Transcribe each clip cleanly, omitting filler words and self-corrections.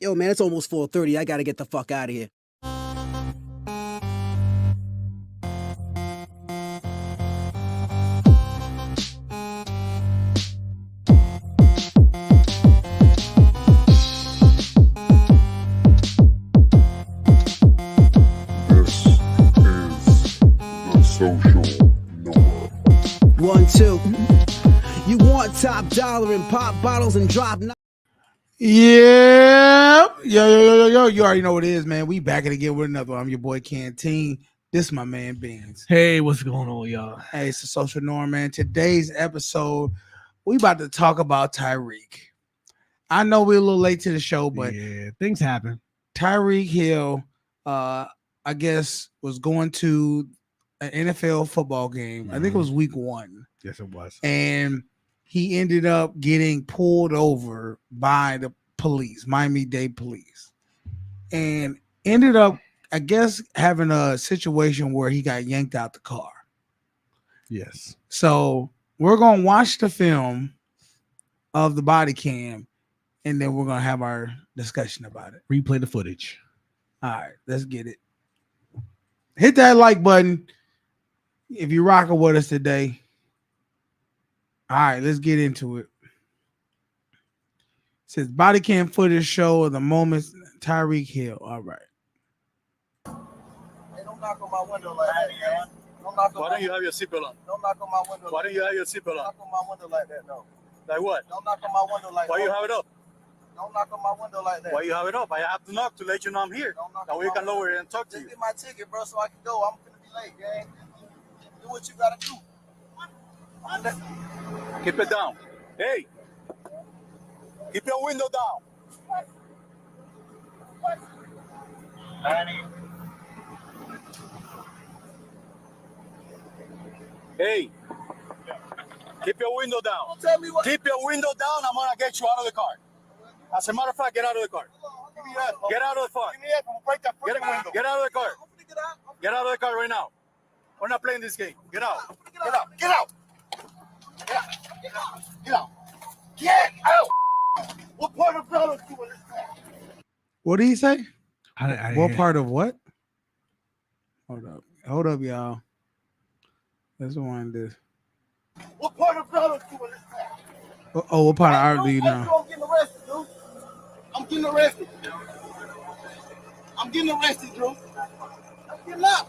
Yo, man, it's almost 4:30. I gotta get the fuck out of here. This is the Social Norm. 1, 2. You want top dollar and pop bottles and drop. Yeah. Yo. You already know what it is, man. We back at it again with another one. I'm your boy Canteen. This is my man Beans. Hey, what's going on, y'all? Hey, it's the Social Norm, man. Today's episode, we about to talk about Tyreek. I know we're a little late to the show, but yeah, things happen. Tyreek Hill, I guess, was going to an NFL football game. I think it was week 1. Yes, it was. And he ended up getting pulled over by the police, Miami-Dade police, and ended up, I guess, having a situation where he got yanked out the car. Yes. So we're going to watch the film of the body cam, and then we're going to have our discussion about it. Replay the footage. All right, let's get it. Hit that like button if you're rocking with us today. All right, let's get into it. It says body cam footage show of the moments Tyreek Hill. All right. Hey, don't knock on my window like that, man. Why don't you have your seatbelt on? Don't knock on my window. Why don't you have your seatbelt on? Don't knock on my window like that, though. Like what? Don't knock on my window like that. Why you have it up? Don't knock on my window like that. Why you have it up? I have to knock to let you know I'm here. That way you can lower it and talk to you. Just get my ticket, bro, so I can go. I'm gonna be late, gang. Do what you gotta do. Keep it down. Hey, keep your window down. Hey, keep your window down. Tell me what. Keep your window down. I'm gonna get you out of the car. As a matter of fact, get out of the car. Get out of the car. Get out of the car. Get out of the car right now. We're not playing this game. Get out. Get out. Get out. Get out. Get out. Get out. Get out. What part of product you want to say? What did he say? What I part of what? Hold up, y'all. Let's wind this. What part of product you want to say? Oh, what part of art do you know? I'm getting arrested, dude. I'm getting arrested. I'm getting arrested, dude. You're not.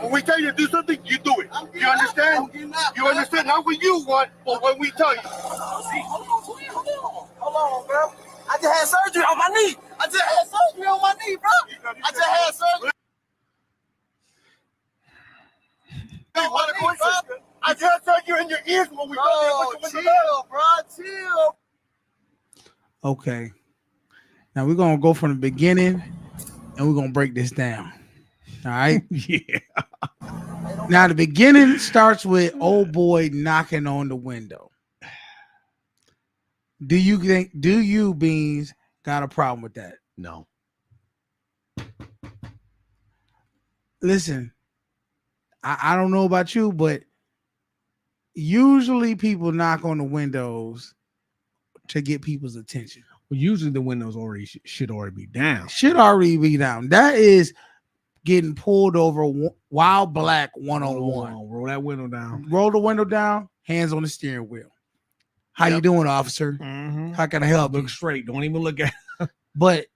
When we tell you to do something, you do it. You understand? You understand? Not what you want, but what we tell you. Hold on, bro. I just had surgery on my knee. I just had surgery. Hey, what a coincidence. I just heard you in your ears when we go there. Chill, bro. Chill. Okay. Now we're gonna go from the beginning and we're gonna break this down. All right. yeah. Now the beginning starts with old boy knocking on the window. Do you Beans got a problem with that? No. Listen, I don't know about you, but usually people knock on the windows to get people's attention. Well, usually the windows already should already be down. Should already be down. That is getting pulled over while black 101. Roll that window down. Roll the window down, hands on the steering wheel. How you doing, officer? Mm-hmm. How can I help you? Look straight. Don't even look at it. But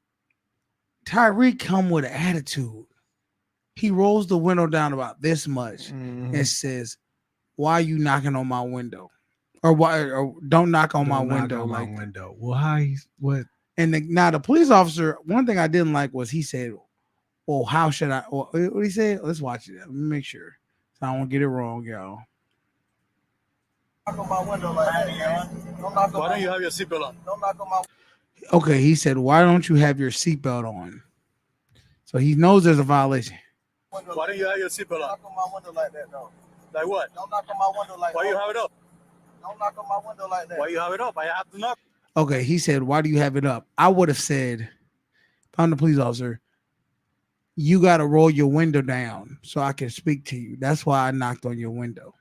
Tyreek come with an attitude. He rolls the window down about this much and says, "Why are you knocking on my window?" Or why? Or don't knock on my window. Like window. Well, what? And now the police officer. One thing I didn't like was he said, "Well, how should I?" What did he say? Let's watch it. Let me make sure. So I won't get it wrong, y'all. Knock on my window like that. Why don't you have your seatbelt on? Don't knock on my. Okay, he said, "Why don't you have your seatbelt on?" So he knows there's a violation. Why don't you have your seatbelt on? Don't knock on my window like that, though. Like what? Don't knock on my window like that. Why you have it up? Don't knock on my window like that. Why you have it up? I have to knock. Okay, he said, "Why do you have it up?" I would have said, if I'm the police officer, you got to roll your window down so I can speak to you. That's why I knocked on your window.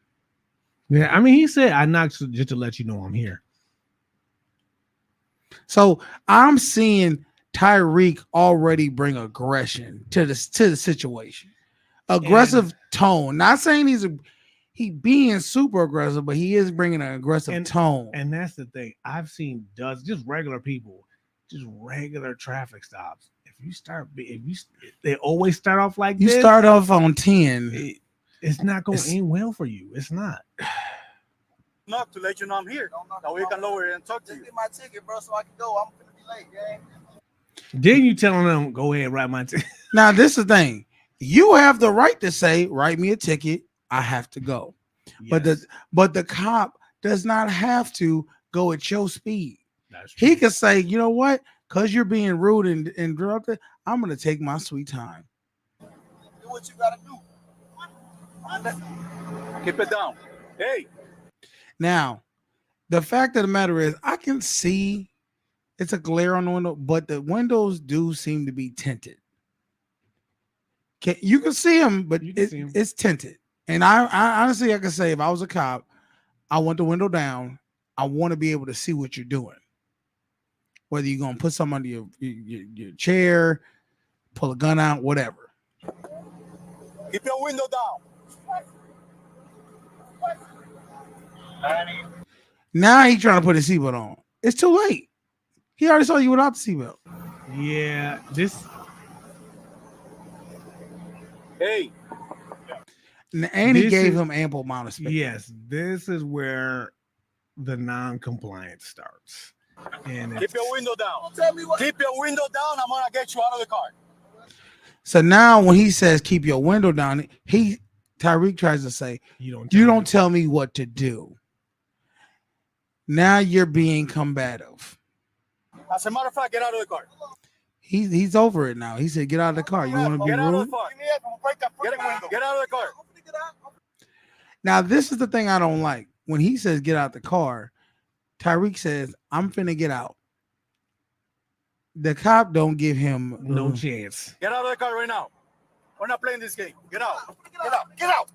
Yeah, I mean, he said I knocked just to let you know I'm here. So I'm seeing Tyreek already bring aggression to the situation. Aggressive tone. Not saying he being super aggressive, but he is bringing an aggressive tone. And that's the thing. I've seen just regular people, just regular traffic stops. They always start off like you this. Start off on 10. It's not going to end well for you. It's not. Not to let you know I'm here. That way you can lower it and talk to you. Get my ticket, bro, so I can go. I'm gonna be late, gang. Then you telling them, go ahead, write my ticket. Now, this is the thing. You have the right to say, write me a ticket. I have to go. Yes. But the cop does not have to go at your speed. He can say, you know what? Because you're being rude and interrupted, I'm going to take my sweet time. Do what you got to do. Keep it down. Hey. Now, the fact of the matter is, I can see it's a glare on the window, but the windows do seem to be tinted. You can see them, but it's tinted. And I honestly, I can say if I was a cop, I want the window down. I want to be able to see what you're doing. Whether you're going to put something under your chair, pull a gun out, whatever. Keep your window down. Now he's trying to put his seatbelt on. It's too late. He already saw you without the seatbelt. Yeah, Hey. And he gave him ample amount of space. Yes, this is where the non-compliance starts. And keep your window down. Keep your window down. I'm gonna get you out of the car. So now when he says keep your window down, Tyreek tries to say, you don't tell me what to do. Now you're being combative. As a matter of fact, get out of the car. He's over it now. He said, get out of the car. You want to be rude? Get out of the car. Now, this is the thing I don't like. When he says get out the car, Tyreek says, I'm finna get out. The cop don't give him no chance. Get out of the car right now. We're not playing this game. Get out. Get out. Get out.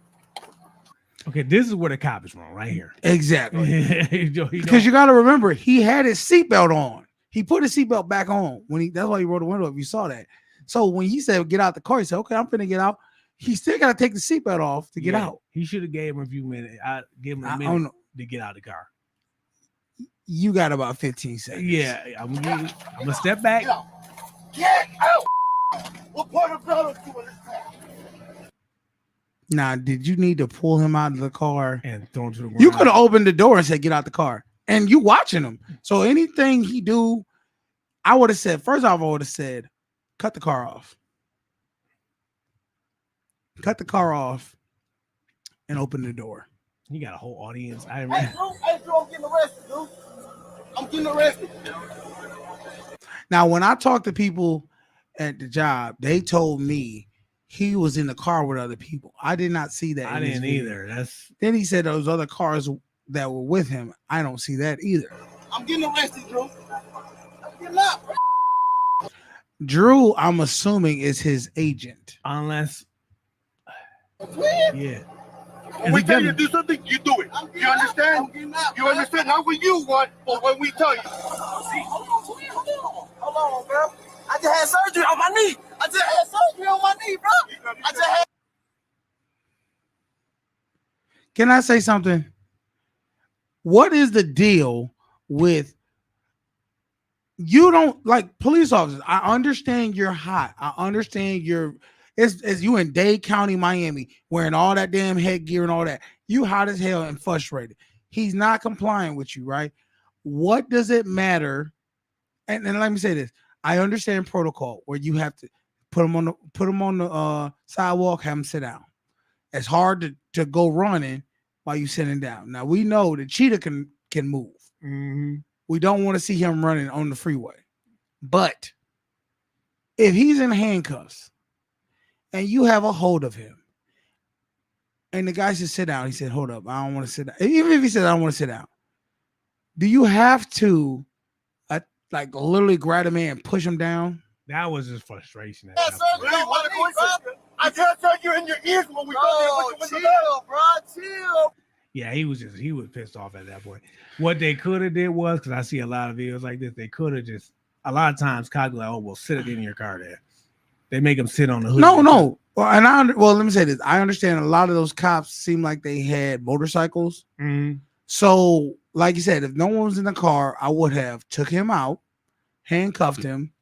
Okay, this is where the cop is wrong, right here. Exactly. Because you got to remember, he had his seatbelt on. He put his seatbelt back on that's why he rolled the window up. You saw that. So when he said get out the car, he said, okay, I'm finna get out. He still got to take the seatbelt off to get out. He should have gave him a few minutes. I give him a minute to get out of the car. You got about 15 seconds. Yeah, I'm gonna step back. Get out. What part of brother doing this? Now, did you need to pull him out of the car and throw him to the ground? You could have opened the door and said, get out the car. And you watching him. So anything he do, I would have said, first off, I would have said, cut the car off. Cut the car off and open the door. You got a whole audience. Hey, bro, I'm getting arrested, dude. I'm getting arrested. Now, when I talk to people at the job, they told me he was in the car with other people. I did not see that. I didn't either. Then he said those other cars that were with him. I don't see that either. I'm getting arrested, Drew. I'm getting up. Drew, I'm assuming, is his agent. Unless, yeah. When we tell you to do something, you do it. You understand? You understand? Not when you want, but when we tell you. Hold on, bro. I just had surgery on my knee. Bro. Can I say something? What is the deal with you don't like police officers? I understand you're hot. I understand it's you in Dade County, Miami, wearing all that damn headgear and all that. You hot as hell and frustrated. He's not complying with you, right? What does it matter? And let me say this. I understand protocol where you have to put him on the sidewalk, have him sit down. It's hard to go running while you sitting down. Now we know the cheetah can move. Mm-hmm. We don't want to see him running on the freeway. But if he's in handcuffs and you have a hold of him and the guy said sit down, he said, hold up, I don't want to sit down. Even if he said I don't want to sit down, do you have to like literally grab him in and push him down? That was just frustration. I just heard you in your ears when we chill, bro. Chill. Yeah, he was pissed off at that point. What they could have did was, because I see a lot of videos like this, they could have just, a lot of times cops be like, oh, well, sit it in your car there. They make them sit on the hood. No. Well, let me say this. I understand a lot of those cops seem like they had motorcycles. Mm-hmm. So, like you said, if no one was in the car, I would have took him out, handcuffed him,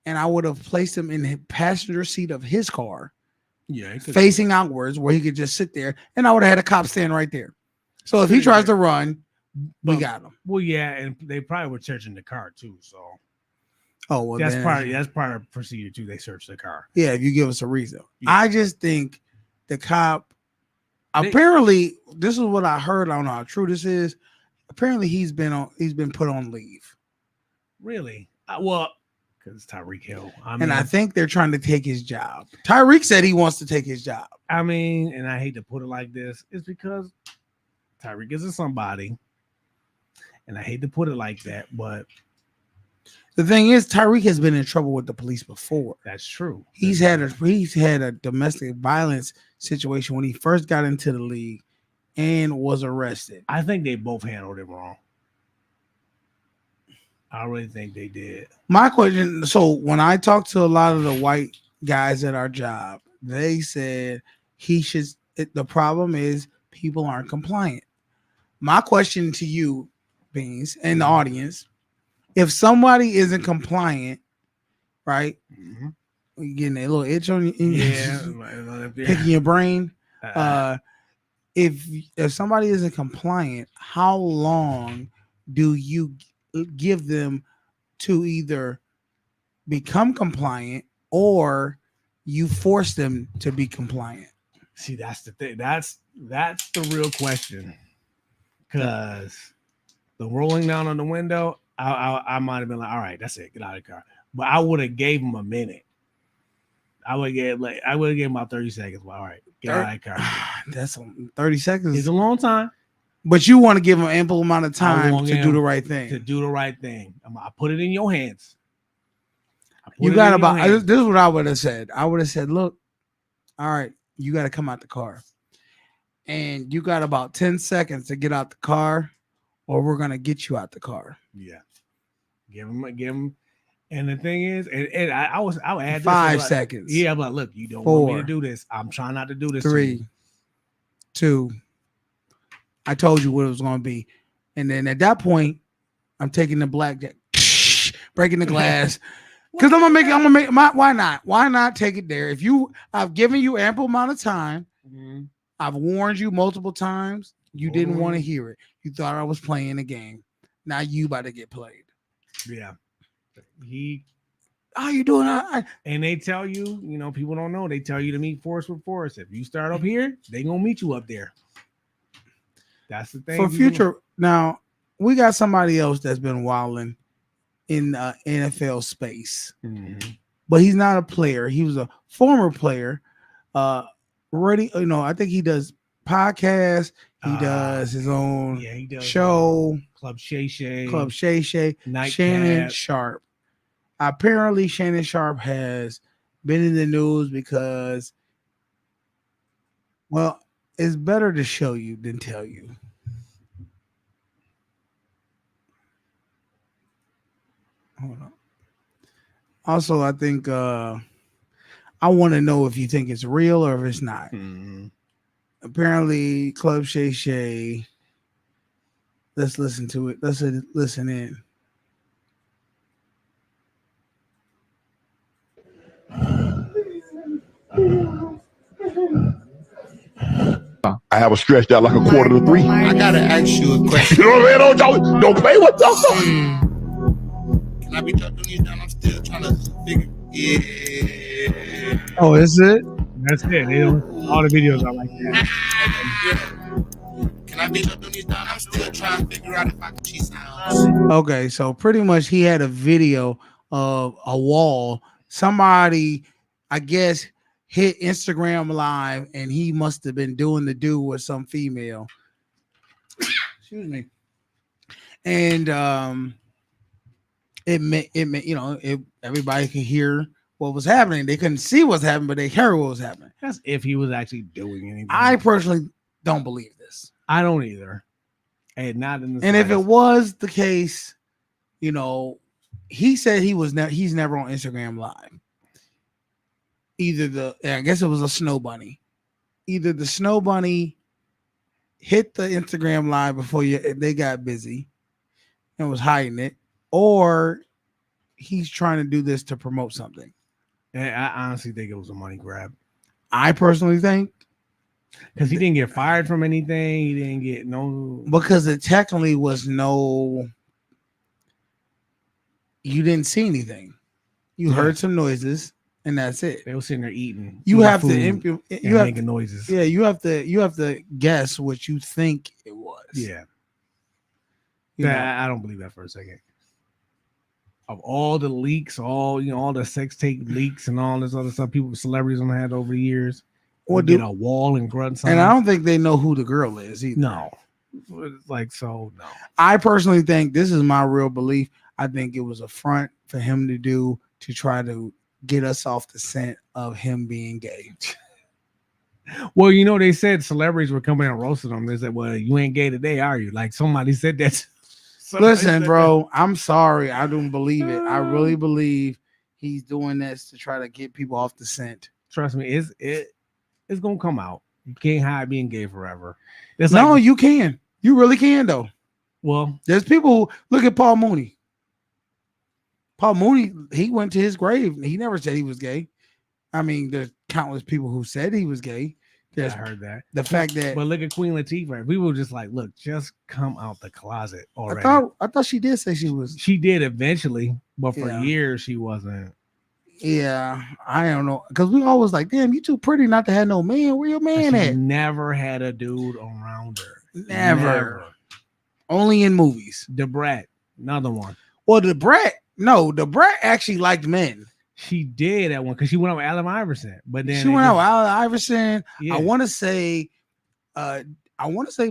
and I would have placed him in the passenger seat of his car, facing outwards, where he could just sit there, and I would have had a cop stand right there. So if he tries to run, we got him. Well, yeah, and they probably were searching the car too. So, oh well, that's part of procedure too. They search the car. Yeah, if you give us a reason. Yeah. I just think the cop. Apparently, this is what I heard. I don't know how true this is. Apparently, he's been put on leave. Really? Well, because Tyreek Hill. And I think they're trying to take his job. Tyreek said he wants to take his job. I mean, and I hate to put it like this, it's because Tyreek is a somebody, and I hate to put it like that, but the thing is, Tyreek has been in trouble with the police before. That's true. He's had a domestic violence situation when he first got into the league and was arrested. I think they both handled it wrong. I really think they did. My question, so when I talked to a lot of the white guys at our job, they said the problem is people aren't compliant. My question to you, Beans, and the audience, if somebody isn't compliant, right? Mm-hmm. You getting a little itch on you, picking your brain. If somebody isn't compliant, how long do you give them to either become compliant or you force them to be compliant? See, that's the thing. That's the real question. Because the rolling down on the window, I might have been like, all right, that's it, get out of the car. But I would have gave him a minute. I would have gave him about 30 seconds. Well, all right, get out of the car. That's 30 seconds. It's a long time. But you want to give him ample amount of time to do the right thing. To do the right thing. I put it in your hands. You got about, this is what I would have said. I would have said, look, all right, you got to come out the car. And you got about 10 seconds to get out the car, or we're going to get you out the car. Yeah. Give him. And the thing is, and I would add 5 seconds. Yeah, I'm like, look, you don't want me to do this. I'm trying not to do this. 3, 2. I told you what it was going to be. And then at that point, I'm taking the blackjack, breaking the glass. Because I'm gonna make why not? Why not take it there? I've given you ample amount of time. Mm-hmm. I've warned you multiple times. You didn't want to hear it. You thought I was playing a game. Now you about to get played. Yeah. How you doing? And they tell you, people don't know. They tell you to meet force with force. If you start up here, they gonna meet you up there. That's the thing. For future, now we got somebody else that's been wilding in NFL space, but he's not a player. He was a former player. I think he does podcasts. He does his own show. Club Shay Shay. Shannon Sharp. Apparently, Shannon Sharp has been in the news because, well, it's better to show you than tell you. Hold on. Also, I think I want to know if you think it's real or if it's not. Mm-hmm. Apparently, Club Shay Shay. Let's listen to it. Let's listen in. I have a stretched out like a quarter to 3. I gotta ask you a question. You know what I mean? Don't play with them. Can I be doing these down? I'm still trying to figure. Yeah. Oh, is it? That's it. All the videos are like that. Can I be doing these down? I'm still trying to figure out if I can cheat sounds. Okay, so pretty much he had a video of a wall. Somebody, I guess, hit Instagram Live, and he must have been doing the do with some female. Excuse me. And everybody could hear what was happening. They couldn't see what's happening, but they heard what was happening. That's if he was actually doing anything. I personally don't believe this. I don't either. And not in the And if it slightest. was the case, you know, he said he's never on Instagram Live. I guess it was a snow bunny. Either the snow bunny hit the Instagram Live before they got busy and was hiding it, or he's trying to do this to promote something. And I honestly think it was a money grab. I personally think because he didn't get fired from anything. He didn't get no, because it technically was no. You didn't see anything. You heard some noises, and that's it. They were sitting there eating. You have to making noises. Yeah, you have to guess what you think it was. Yeah, You know? I don't believe that for a second. Of all the leaks, all the sex tape leaks and all this other stuff, celebrities have had over the years. Or get a wall and grunt signs. And I don't think they know who the girl is either. No. No. I personally think, this is my real belief, I think it was a front for him to try to get us off the scent of him being gay. Well, they said celebrities were coming and roasting him. They said, well, you ain't gay today, are you? Like somebody said that. Listen, bro, I'm sorry. I don't believe it. I really believe he's doing this to try to get people off the scent. Trust me, it's gonna come out. You can't hide being gay forever. You can. You really can, though. Well, there's people who look at Paul Mooney. Paul Mooney, he went to his grave. He never said he was gay. I mean, there's countless people who said he was gay. I heard that. The fact that, but look at Queen Latifah. We were just like, look, just come out the closet already. I thought she did say she was. She did eventually, but for years she wasn't. Yeah, I don't know, because we always like, damn, you too pretty not to have no man. Where your man at? Never had a dude around her. Never. Only in movies. The Brat, another one. Well, the Brat actually liked men. She did at one because she went out with Allen Iverson, but then she went out with Allen Iverson. Yeah. I want to say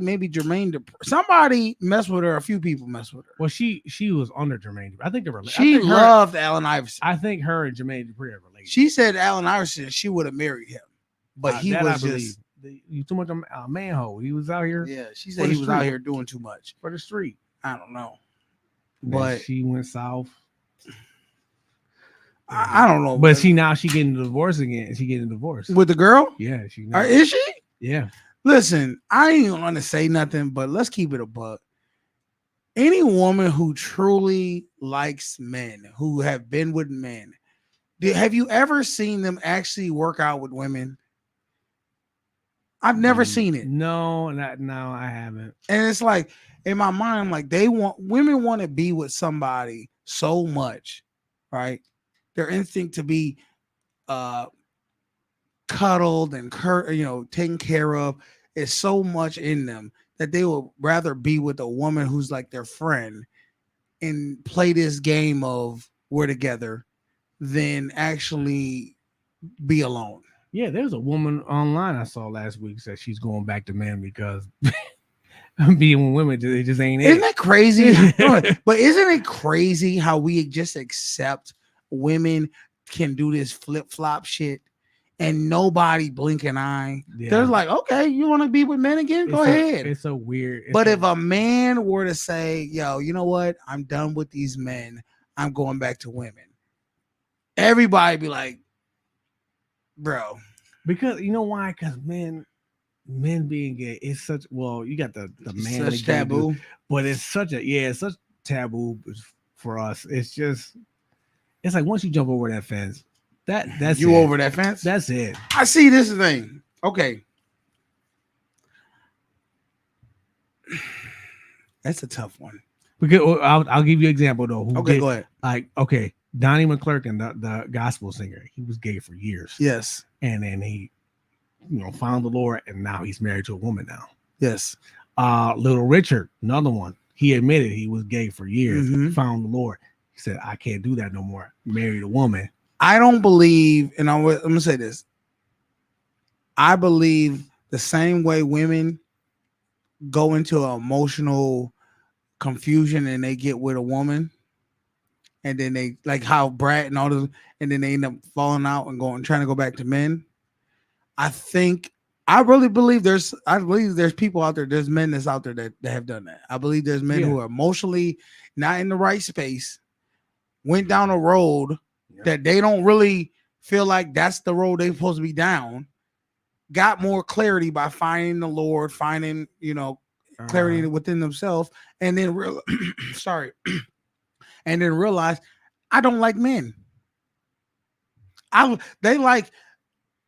maybe Jermaine. Somebody messed with her. A few people messed with her. Well, she was under Jermaine. I think she loved Allen Iverson. I think her and Jermaine Dupri are related. She said Allen Iverson, she would have married him, but he was just you too much manhole. He was out here. Yeah, she said he was out here doing too much for the street. I don't know, but she went south. I don't know. But she getting a divorce again. She getting a divorce with the girl. Yeah, is she? Yeah. Listen, I ain't gonna say nothing, but let's keep it a buck. Any woman who truly likes men, who have been with men, have you ever seen them actually work out with women? I've never seen it. No, I haven't. And it's like, in my mind, like women want to be with somebody so much, right? Their instinct to be cuddled and taken care of is so much in them that they would rather be with a woman who's like their friend and play this game of we're together than actually be alone. Yeah, there's a woman online I saw last week said she's going back to men because being with women, they just ain't it. Isn't that crazy? But isn't it crazy how we just accept women can do this flip-flop shit and nobody blink an eye? Yeah. They're like, okay, you want to be with men again? Go ahead. It's so weird. If a man were to say, yo, you know what? I'm done with these men. I'm going back to women. Everybody be like, bro. Because you know why? Because men being gay is such, you got the man such taboo. But it's such taboo for us. It's like once you jump over that fence, that's you over that fence. That's it. I see this thing. Okay, that's a tough one. Because I'll give you an example though. Go ahead. Like Donnie McClurkin, the gospel singer, he was gay for years. Yes, and then he, found the Lord, and now he's married to a woman now. Yes. Little Richard, another one. He admitted he was gay for years. Mm-hmm. Found the Lord. He said, I can't do that no more. Married a woman. I don't believe, and I'm going to say this. I believe the same way women go into an emotional confusion and they get with a woman, and then they, like how Brad and all this, and then they end up falling out and trying to go back to men. I think I really believe there's people out there, there's men that's out there that have done that. I believe there's men who are emotionally not in the right space, went down a road that they don't really feel like that's the road they're supposed to be down, got more clarity by finding the Lord, finding, clarity within themselves, and then and then realize I don't like men. They like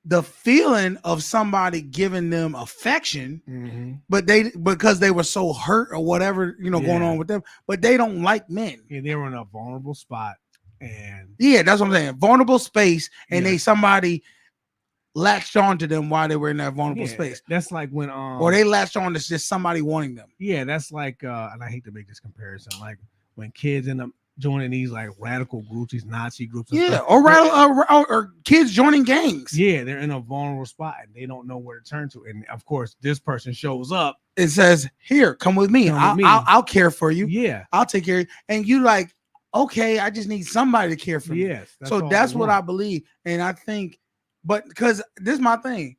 the feeling of somebody giving them affection, but because they were so hurt or whatever, going on with them, but they don't like men. Yeah, they were in a vulnerable spot. And that's what I'm saying. Vulnerable space, and somebody latched on to them while they were in that vulnerable space. That's like when or they latched on to just somebody wanting them. Yeah, that's like and I hate to make this comparison, like when kids end up joining these like radical groups, these Nazi groups. Or kids joining gangs. Yeah, they're in a vulnerable spot and they don't know where to turn to. And of course, this person shows up. It says, "Here, come with me. I'll care for you. Yeah, I'll take care of you." And you like, okay, I just need somebody to care for me. Yes. So that's what I believe. And I think, but because this is my thing.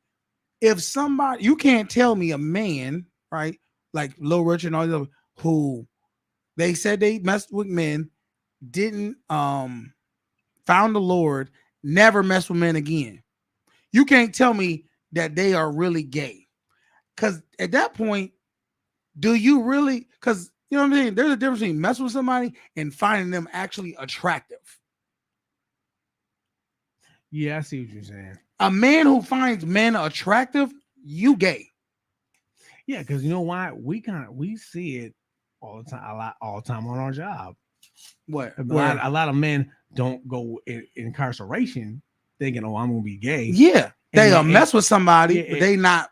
If somebody, you can't tell me a man, right? Like Lil Richard and all these other, who they said they messed with men, didn't found the Lord, never mess with men again. You can't tell me that they are really gay. Because at that point, do you really, because you know what I'm saying? There's a difference between messing with somebody and finding them actually attractive. Yeah, I see what you're saying. A man who finds men attractive, you gay. Yeah, because you know why? We see it all the time, all the time on our job. What? A lot of men don't go in incarceration thinking, "Oh, I'm gonna be gay." Yeah, they mess with somebody, but they not.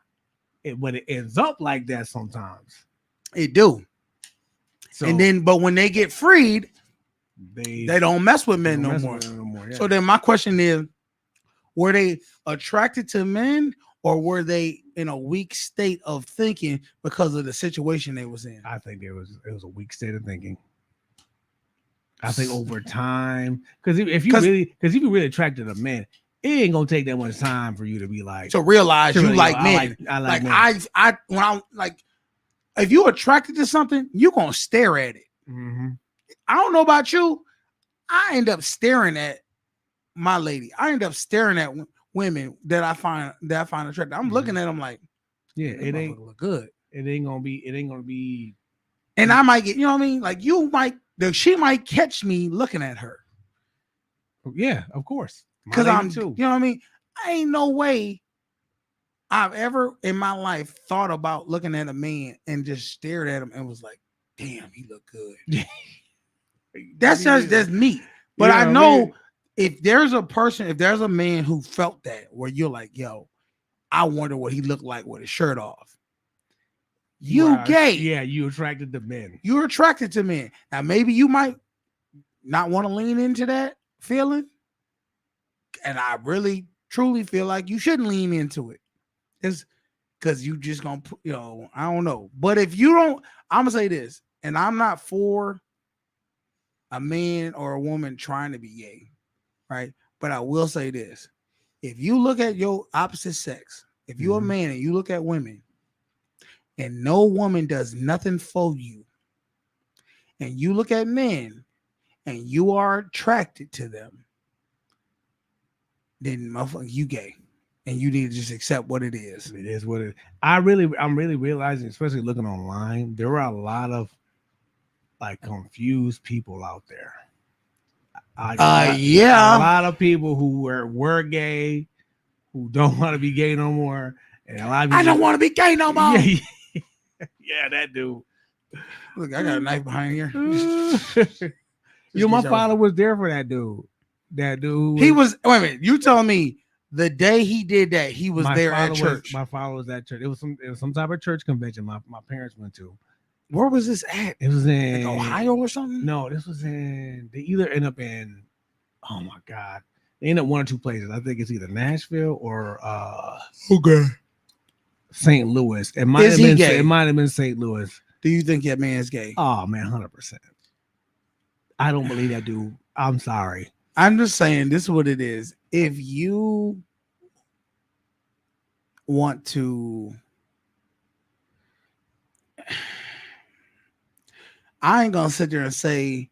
But it ends up like that sometimes. It do. So, and then, but when they get freed, they don't mess with men no more. Yeah. So then, my question is: were they attracted to men, or were they in a weak state of thinking because of the situation they was in? I think it was a weak state of thinking. I think over time, because if you really attracted to men, it ain't gonna take that much time for you to be like to realize you like men. I like men. I when I'm like, if you attracted to something, you gonna stare at it. Mm-hmm. I don't know about you. I end up staring at my lady. I end up staring at women that I find attractive. I'm looking at them like, yeah, it ain't look good. It ain't gonna be. And I might get, you know what I mean? Like she might catch me looking at her. Yeah, of course. Because I'm too. You know what I mean? I ain't no way I've ever in my life thought about looking at a man and just stared at him and was like, damn, he look good. That's me. But I know if there's a man who felt that, where you're like, yo, I wonder what he looked like with his shirt off. You gay. Yeah, you attracted to men. You're attracted to men. Now, maybe you might not want to lean into that feeling. And I really, truly feel like you shouldn't lean into it. It's because you just gonna put, I don't know. But if you don't, I'm gonna say this, and I'm not for a man or a woman trying to be gay, right? But I will say this. If you look at your opposite sex, if you're a man and you look at women, and no woman does nothing for you, and you look at men and you are attracted to them, then motherfucker, you gay. And you need to just accept what it is. It is what it is. I'm really realizing, especially looking online, there are a lot of like confused people out there. A lot of people who were gay, who don't want to be gay no more. And a lot of people, I don't want to be gay no more. Yeah, that dude. Look, I got a knife behind here. My father was there for that dude. That dude. He was. Wait a minute. You telling me the day he did that, he was there at church? My father was at church. It was some type of church convention my parents went to. Where was this at? It was in Ohio or something? No, this was in. They either end up in. Oh my God! They end up one or two places. I think it's either Nashville or St. Louis. It might have been. Gay? It might have been St. Louis. Do you think that man's gay? Oh man, 100%. I don't believe that dude. I'm sorry. I'm just saying this is what it is. If you want to. I ain't gonna sit there and say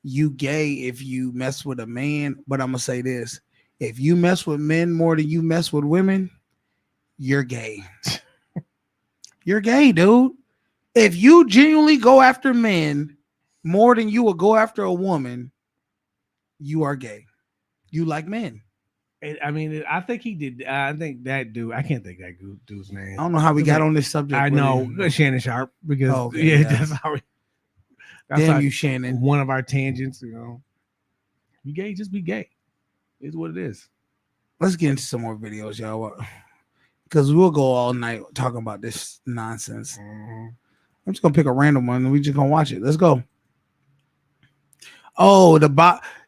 you gay if you mess with a man, but I'm gonna say this: if you mess with men more than you mess with women, you're gay. You're gay, dude. If you genuinely go after men more than you will go after a woman, you are gay. You like men. I mean, I think he did. I think that dude. I can't think that dude's name. I don't know how we got on this subject. I know Shannon Sharp because that's how we. Damn you, Shannon. One of our tangents, you know. You gay, just be gay. It's what it is. Let's get into some more videos, y'all. Because we'll go all night talking about this nonsense. Mm-hmm. I'm just gonna pick a random one and we just gonna watch it. Let's go. Oh,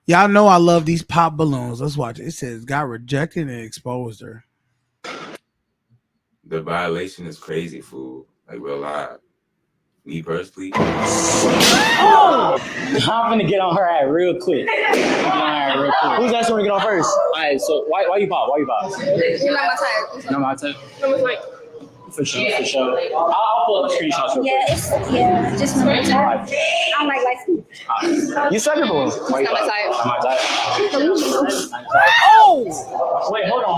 y'all know I love these pop balloons. Let's watch it. It says got rejected and exposed her. The violation is crazy, fool. Like real live. Me personally. Oh! I'm gonna get on her ass real quick. Who's that one to get on first? Alright, so why you pop? Why you pop? You're not my type. Not my type? No, it's like. For sure. I'll pull up the screenshots real quick. Just my type. I like light skin. You said it, boy. Why you pop? Not my type. Oh! Wait, hold on.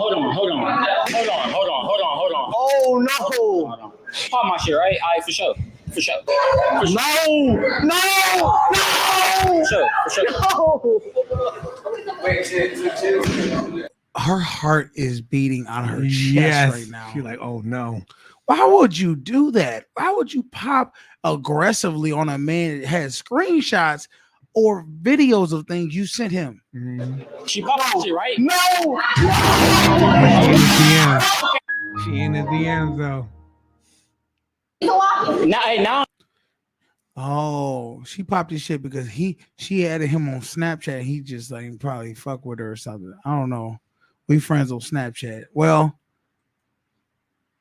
Oh no! Hold on. Pop my shit, right? Alright, for sure. For sure. No! For sure. Her heart is beating on her chest right now. She's like, oh no. Why would you do that? Why would you pop aggressively on a man that has screenshots or videos of things you sent him? Mm-hmm. She popped my shit, right? No! She in the DMs though. Now. Oh, she popped his shit because she added him on Snapchat. He just like probably fuck with her or something. I don't know. We friends on Snapchat. Well,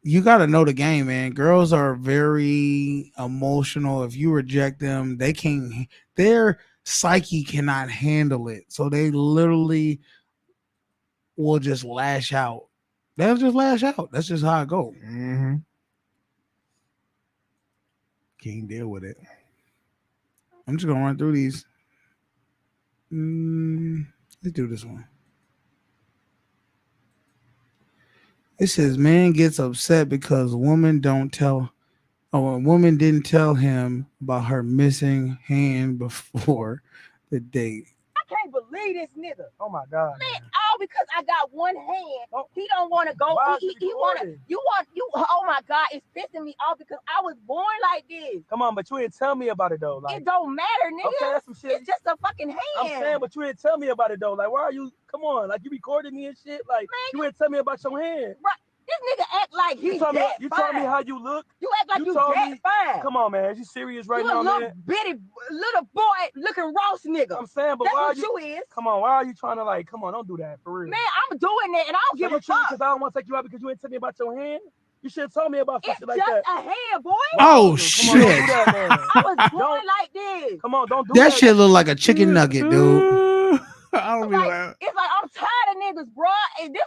you got to know the game, man. Girls are very emotional. If you reject them, their psyche cannot handle it. So they literally will just lash out. They'll just lash out. That's just how it goes. Mm-hmm. Can't deal with it. I'm just going to run through these. Let's do this one. It says, man gets upset because a woman didn't tell him about her missing hand before the date. I can't believe this nigga. Oh my god. Man, all because I got one hand. He don't want to go. He want to. You. Oh my god, it's pissing me off because I was born like this. Come on, but you didn't tell me about it though. Like, it don't matter, nigga. Okay, that's some shit. It's just a fucking hand. I'm saying, but you didn't tell me about it though. Like, why are you? Come on, like you recorded me and shit. Like, man, you didn't tell me about your hand. Right. This nigga act like he's that fine. You told me how you look. You act like you that fine. Come on, man. Is you serious right now, man? You bitty little boy looking Ross nigga. I'm saying, but that's why what you is. Come on, why are you trying to like? Come on, don't do that for real. Man, I'm doing that, and I don't give a fuck. Because I don't want to take you out because you didn't tell me about your hand. You should have told me about something like that. It's just a hand, boy. Oh shit! I was born like this. Come on, don't do that. That shit look like a chicken nugget, dude. I don't it's like I'm tired of niggas, bro.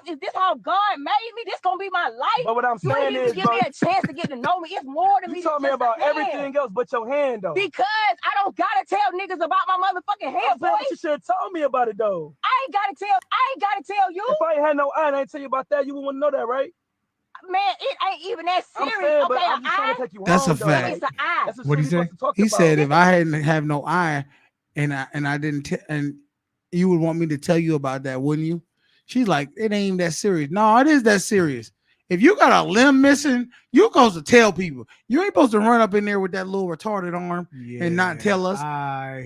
Is this how God made me? This gonna be my life. But what I'm saying is, give me a chance to get to know me. It's more than me. You told me about everything else but your hand, though. Because I don't gotta tell niggas about my motherfucking hand, boy. But you should have told me about it, though. I ain't gotta tell you. If I ain't had no eye and I ain't tell you about that, you wouldn't want to know that, right? Man, it ain't even that serious. Saying, okay, I'm just trying to take you that's home, a fact. It's an eye. What did he say? He said if I hadn't have no eye, and I didn't and you would want me to tell you about that, wouldn't you? She's like, it ain't that serious. No, it is that serious. If you got a limb missing, you're supposed to tell people. You ain't supposed to run up in there with that little retarded arm and not tell us.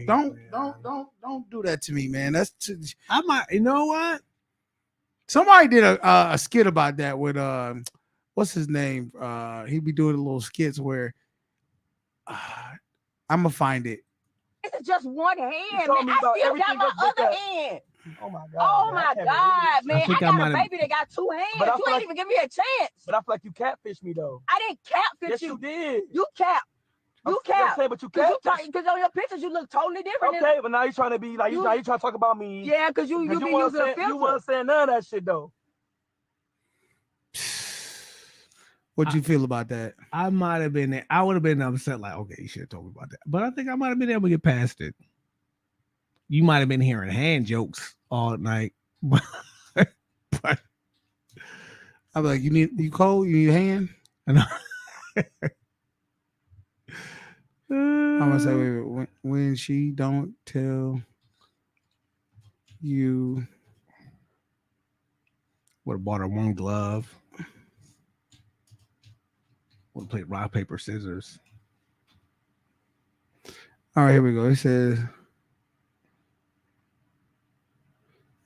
Don't do that to me, man. I might. You know what? Somebody did a skit about that with what's his name? He be doing a little skits where I'm gonna find it. This is just one hand, man. I still got my other hand. Oh my god. Oh my god, man. I got a baby that got two hands. But you ain't even give me a chance. But I feel like you catfished me though. I didn't catfish you. Yes, you did. You cap. You cap. But you cap. Because on your pictures you look totally different. Okay, but now you're trying to be like you trying to talk about me. Yeah, because you be using a filter. You wasn't saying none of that shit though. What you feel about that? I might have been there. I would have been upset, like, okay, you should have told me about that. But I think I might have been able to get past it. You might have been hearing hand jokes all night. But I'm like, you cold? You need a hand? I know. I'm gonna say, wait, when she don't tell you, would have bought her one glove. Would have played rock, paper, scissors. All right, here we go. It says,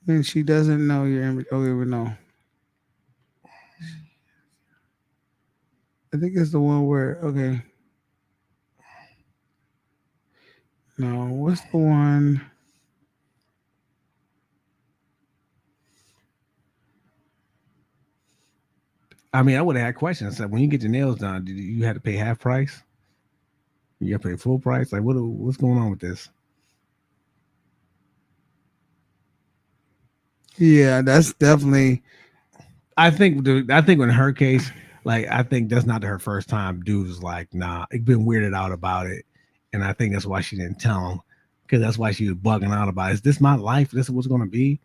when she doesn't know you're in. Okay, we know. I think it's the one where, okay. No, what's the one? I mean, I would have had questions. So when you get your nails done, did you have to pay half price? You have to pay full price? Like, what's going on with this? Yeah, that's definitely. I think in her case, like, I think that's not her first time. Dude was like, nah, it's been weirded out about it. And I think that's why she didn't tell him, because that's why she was bugging out about it. Is this my life? This is what's going to be?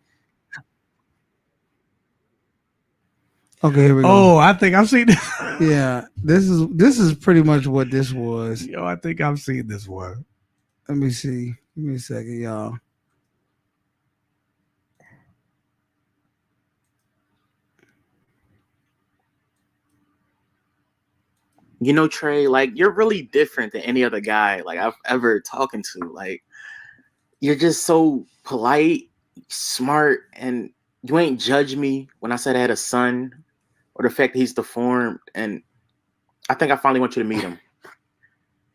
Okay, here we go. Oh, I think I've seen this. Yeah, this is pretty much what this was. Yo, I think I've seen this one. Let me see. Give me a second, y'all. You know, Trey, like, you're really different than any other guy like I've ever talking to. Like, you're just so polite, smart, and you ain't judge me when I said I had a son or the fact that he's deformed. And I think I finally want you to meet him.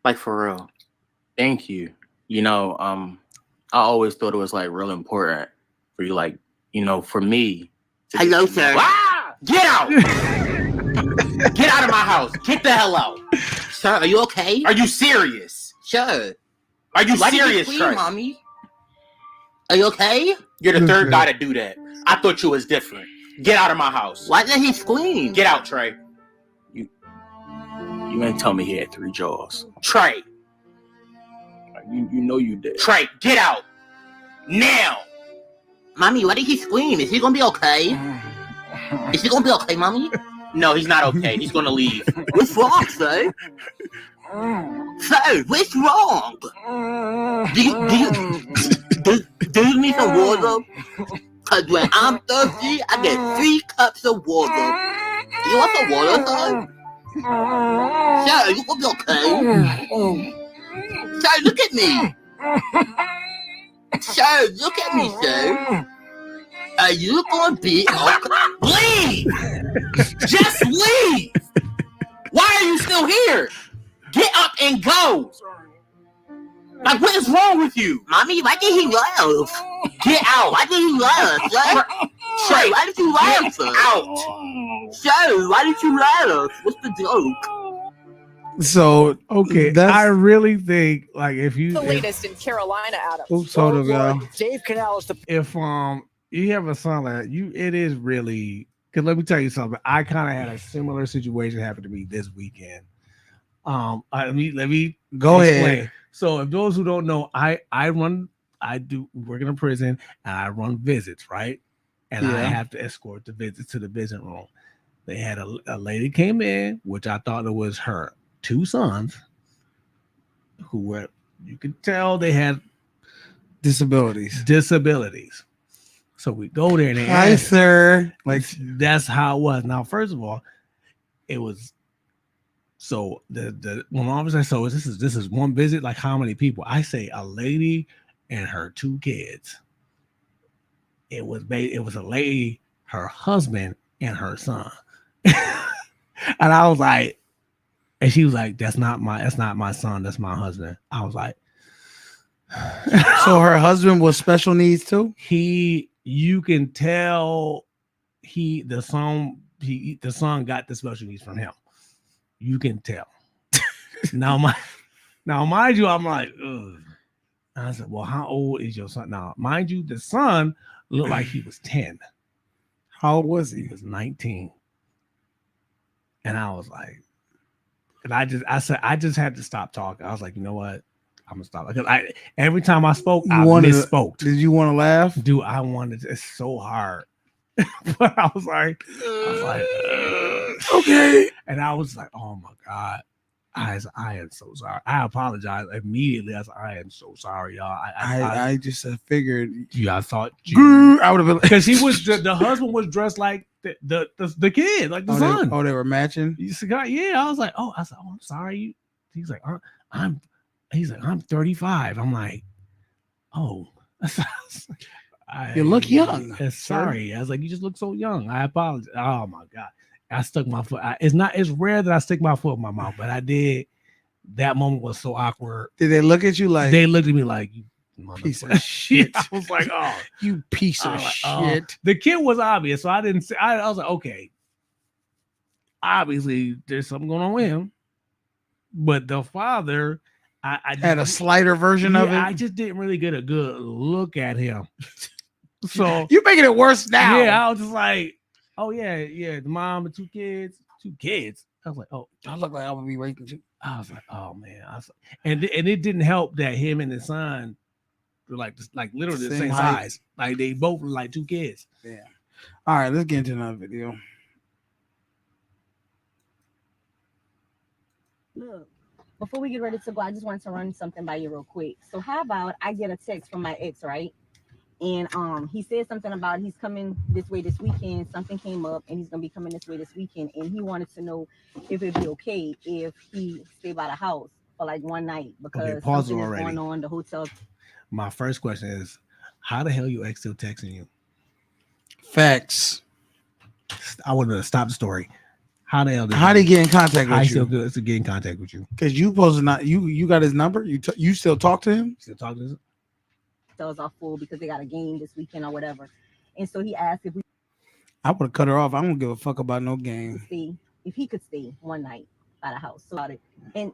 Like, for real. Thank you. You know, I always thought it was like real important for you, like, you know, for me. Hello, sir. Ah! Get out! Get out of my house. Get the hell out. Sir, are you okay? Are you serious? Sure. Are you serious, Trey? Mommy? Are you okay? You're the third guy to do that. I thought you was different. Get out of my house. Why did he scream? Get out, Trey. You ain't tell me he had 3 jaws. Trey. You know you did. Trey, get out. Now. Mommy, why did he scream? Is he gonna be okay? Is he gonna be okay, Mommy? No, he's not okay. He's gonna leave. What's wrong, sir? Sir, what's wrong? Do you need some water? Cause when I'm thirsty, I get 3 cups of water. You want some water, sir? Sir, you gonna be okay? Sir, look at me. Sir, look at me, sir. Are you gonna be okay? Leave! Just leave! Why are you still here? Get up and go! Like, what is wrong with you? Mommy, why did he laugh? Get out! Why did he laugh? Trey, why did you laugh, sir? Out! Sir, why did you laugh? What's the joke? So okay, I really think, like, if you the latest in Carolina, Adam. Oops, hold on, y'all. Dave Canales. If you have a son like that, it is really, because let me tell you something. I kind of had a similar situation happen to me this weekend. Let me go explain. ahead. So if those who don't know, I do work in a prison and I run visits, right? And I have to escort the visits to the visit room. They had a lady came in, which I thought it was her 2 sons, who were, you could tell they had disabilities. So we go there and they hi, ask, sir. Like, that's how it was. Now, first of all, it was so the when officer said, so this is one visit, like how many people? I say a lady and her 2 kids. It was a lady, her husband, and her son. And I was like, and she was like, that's not my son, that's my husband. I was like, so her husband was special needs too? You can tell the son got the special needs from him. You can tell. Now mind you, I'm like, ugh. And I said, well, how old is your son? Now, mind you, the son looked like he was 10. How old was he? He was 19. And I was like, and I just had to stop talking. I was like, you know what? I'm gonna stop. Because every time I spoke, I misspoke. Did you want to laugh? Dude, I wanted to, it's so hard. But I was like, okay. And I was like, oh my God. I am so sorry. I apologize immediately. I was like, I am so sorry, y'all. I just figured. Yeah, I thought I would have been because he was the husband was dressed like the kid, like the son. They were matching. Yeah, I was like, oh, I'm sorry. He's like, I'm 35. I'm like, oh, you look young. Sorry, I was like, you just look so young. I apologize. Oh my God. I stuck my foot. It's rare that I stick my foot in my mouth, but I did. That moment was so awkward. Did they look at you like? They looked at me like, you piece of shit. I was like, oh, you piece of shit. The kid was obvious, so I didn't say. I was like, okay, obviously there's something going on with him. But the father, I had a slighter version of it. I just didn't really get a good look at him. So you're making it worse now. Yeah, I was just like, oh yeah, the mom and two kids. I was like, oh, I look like I would be raping you. I was like, oh man, and it didn't help that him and his son were like literally the same size. Like they both were like two kids. Yeah. All right, let's get into another video. Look, before we get ready to go, I just wanted to run something by you real quick. So how about I get a text from my ex, right? And he said something about he's coming this way this weekend. Something came up and he's gonna be coming this way this weekend. And he wanted to know if it'd be okay if he stayed by the house for like one night because something is going on the hotel. My first question is, how the hell your ex still texting you? Facts. I want to stop the story. How the hell? How did he get in contact with you? How still good to get in contact with you? Because you supposed to not you got his number. You still talk to him? Still talk to him? Those are full because they got a game this weekend or whatever. And so he asked if we I would have cut her off. I don't give a fuck about no game. Stay, if he could stay one night by the house. So about it. And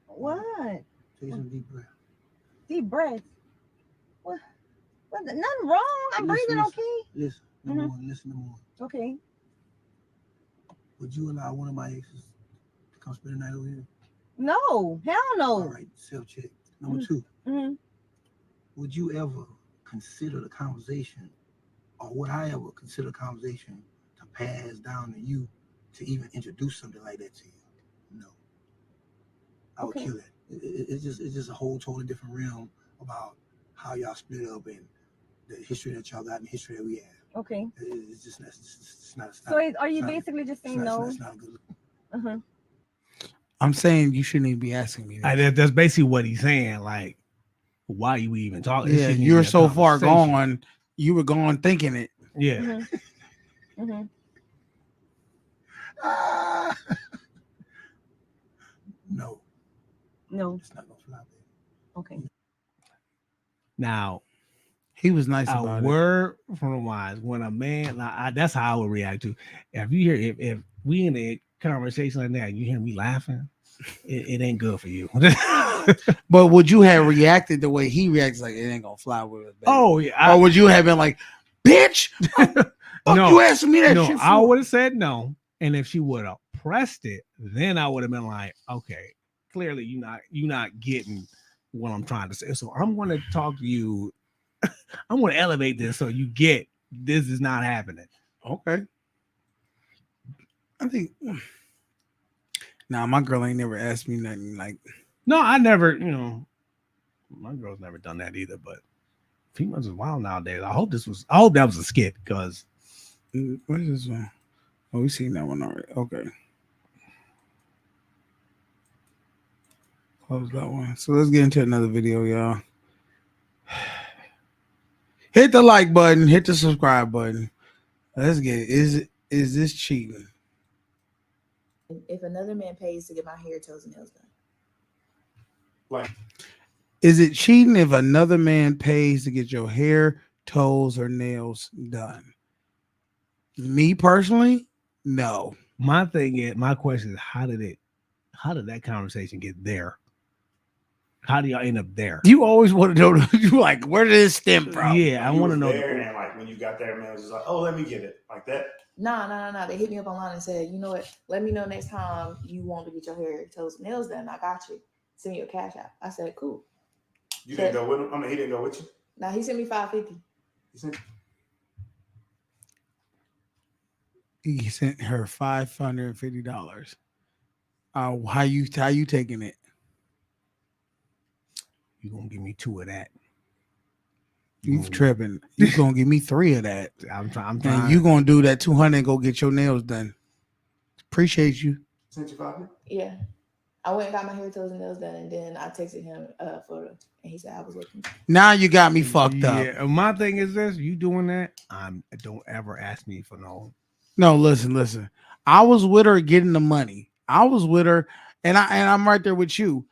what? Take some deep breath. Deep breath. What? Nothing wrong. I'm breathing okay. Listen, number one, listen to more. Okay. Would you allow one of my exes to come spend the night over here? No, hell no. All right, self-check. Number two. Would you ever consider the conversation, or would I ever consider the conversation to pass down to you to even introduce something like that to you? No. I would kill that. It's just a whole totally different realm about how y'all split up and the history that y'all got and the history that we have. Okay. It's just it's not. So are you basically just saying no? It's not a good. I'm saying you shouldn't even be asking me that. That's basically what he's saying. Like, why are you even talking? Yeah, you're so far gone. You were gone thinking it. Yeah. No. It's not gonna fly, baby. Okay. Now, he was nice about it. Word from the wise. When a man, that's how I would react to. If you hear, if we in a conversation like that, you hear me laughing, it ain't good for you. But would you have reacted the way he reacts? Like, it ain't gonna fly with us, baby? Oh yeah. Or would you have been like, bitch? No, you asking me that shit for? I would have said no. And if she would have pressed it, then I would have been like, okay, clearly you're not getting what I'm trying to say. So I'm going to talk to you. I'm going to elevate this so you get this is not happening. Okay. I think. Nah, my girl ain't never asked me nothing like. No, I never. My girl's never done that either. But females is wild nowadays. I hope that was a skit because. What is this one? Oh, we seen that one already. Okay. Close that one. So let's get into another video, y'all. Hit the like button. Hit the subscribe button. Let's get it. Is this cheating? If another man pays to get my hair, toes, and nails done. Like, is it cheating if another man pays to get your hair, toes, or nails done? Me personally, no. My question is, how did that conversation get there? How do y'all end up there? You always want to know. You like, where did it stem from? Yeah, I want to know. There, and like when you got there, man, it was just like, oh, let me get it like that. Nah. They hit me up online and said, you know what? Let me know next time you want to get your hair, toes, nails done. I got you. Send me your cash app. I said, cool. You didn't go with him? I mean, he didn't go with you? Now he sent me $550. He sent her $550. How you taking it? You gonna give me 2 of that? You tripping? You gonna give me 3 of that? I'm trying. And you gonna do that 200 and go get your nails done? Appreciate you. Sent you $550? Yeah. I went and got my hair, toes, and nails done, and then I texted him a photo, and he said I was looking. Now you got me fucked up. Yeah, my thing is this: you doing that? Don't ever ask me for no. No, listen. I was with her getting the money. I was with her, and I'm right there with you.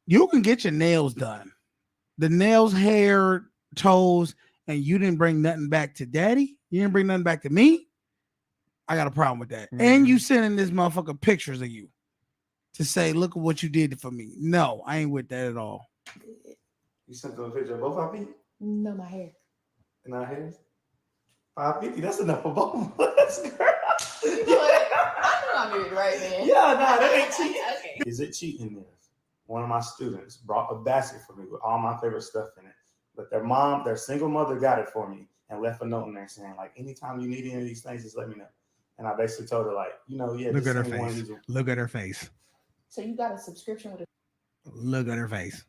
You can get your nails done. The nails, hair, toes, and you didn't bring nothing back to daddy. You didn't bring nothing back to me. I got a problem with that. And you sending this motherfucker pictures of you to say, look at what you did for me. No, I ain't with that at all. You sent them a picture of both our feet? No, my hair. And our hairs? $550? That's enough for both of us, girl. You know what? I know I'm the right man. Yeah, no, that ain't cheating. Okay. Is it cheating if one of my students brought a basket for me with all my favorite stuff in it, but their single mother got it for me and left a note in there saying, like, anytime you need any of these things, just let me know. And I basically told her, like, yeah. Look at her face. Look at her face. So you got a subscription with a. Look at her face.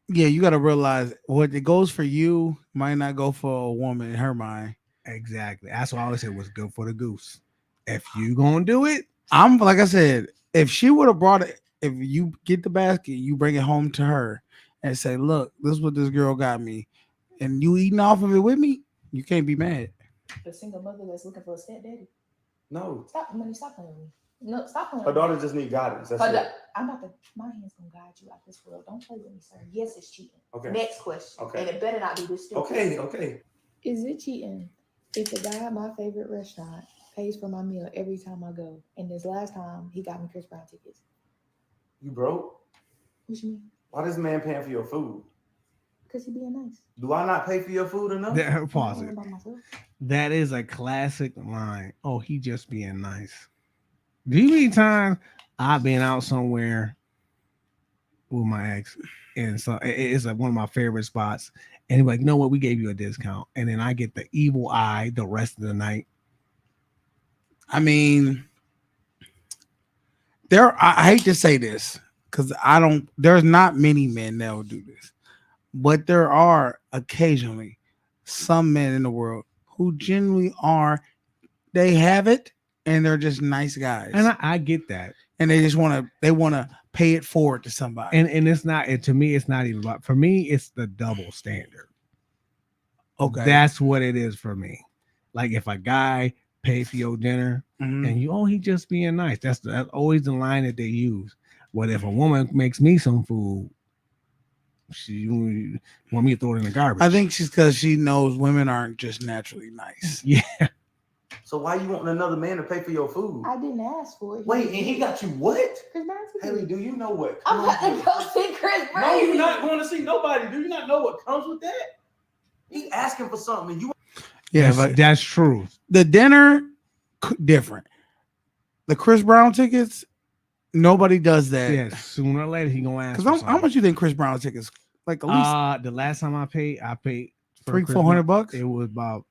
Yeah, you got to realize what it goes for you might not go for a woman in her mind. Exactly. That's what I always said was good for the goose. If you gonna do it, I'm like I said, if she would have brought it, if you get the basket, you bring it home to her and say, look, this is what this girl got me, and you eating off of it with me, you can't be mad. The single mother that's looking for a stepdaddy. No. Stop playing with me. No, stop playing Her with me. daughter just need guidance. That's it. I'm about to, my hand's gonna guide you out this world. Don't play with me, sir. Yes, it's cheating. Okay. Next question. Okay. And it better not be this stupid. Okay. Is it cheating if a guy at my favorite restaurant pays for my meal every time I go, and this last time he got me Chris Brown tickets? You broke? What you mean? Why this man paying for your food? Because he being nice. Do I not pay for your food enough? Pause it. That is a classic line. Oh, he just being nice. Do you mean times I've been out somewhere with my ex, and so it's like one of my favorite spots, and he's like, "You know what? We gave you a discount," and then I get the evil eye the rest of the night. I mean, I hate to say this because there's not many men that will do this, but there are occasionally some men in the world who genuinely they have it and they're just nice guys. And I get that. And they just want to pay it forward to somebody. And it's not, to me, it's not even about, for me, it's the double standard. Okay. That's what it is for me. Like if a guy pay for your dinner and he just being nice. That's always the line that they use. But if a woman makes me some food, she want me to throw it in the garbage. I think she's because she knows women aren't just naturally nice. Yeah. So why you want another man to pay for your food? I didn't ask for it. Wait, and he got you what? Chris Brown tickets. Haley, do you know what? I'm about to go see Chris Brown. No, you're not going to see nobody. Do you not know what comes with that? He's asking for something, and you. Yeah, but that's true. The dinner, different. The Chris Brown tickets, nobody does that. Yeah, sooner or later he gonna ask. Because how much you think Chris Brown tickets? Like at least the last time I paid $300-400. It was about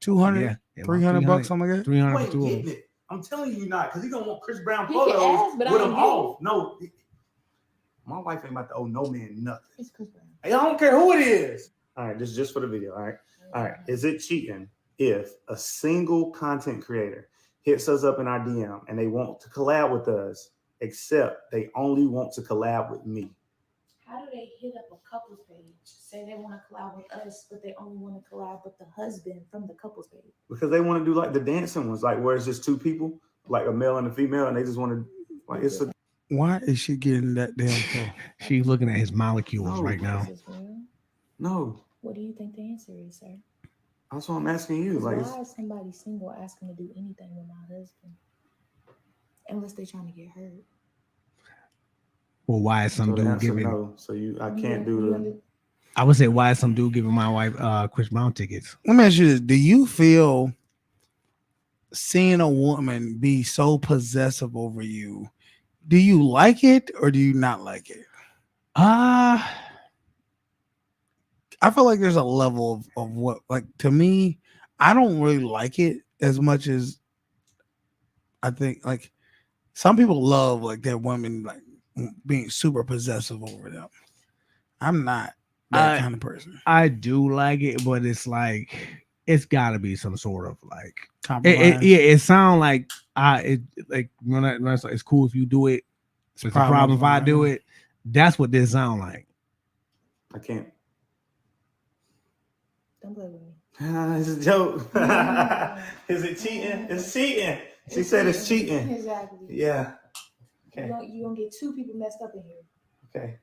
200, yeah, $300, something like that. 300 ain't for 2 of getting them. it. I'm telling you not, because he's gonna want Chris Brown He can photos ask, but I with ain't him getting off. No, my wife ain't about to owe no man nothing. It's Chris Brown. Hey, I don't care who it is. All right, this is just for the video. All right. Is it cheating if a single content creator hits us up in our DM and they want to collab with us, except they only want to collab with me? How do they hit up a couples page, say they want to collab with us, but they only want to collab with the husband from the couples page? Because they want to do like the dancing ones, like where it's just two people, like a male and a female, and they just want to like it's a. Why is she getting that damn call? She's looking at his molecules right now. Is this real? No. What do you think the answer is, sir? That's what I'm asking you. Like, why is somebody single asking to do anything with my husband? Unless they're trying to get hurt. Well, why is some So the dude answer giving? no. So I can't do the. I would say, why is some dude giving my wife Chris Brown tickets? Let me ask you this: do you feel seeing a woman be so possessive over you? Do you like it or do you not like it? I feel like there's a level of what, like, to me, I don't really like it as much as I think, like, some people love like their women like being super possessive over them. I'm not that kind of person. I do like it, but it's like it's got to be some sort of like compromise. It sounds like it's cool if you do it. It's a problem if I do it. That's what this sound like. I can't. Don't play with me. It's a joke. Is it cheating? It's cheating. She said it's cheating. Exactly. Yeah. Okay. You gonna get two people messed up in here. Okay.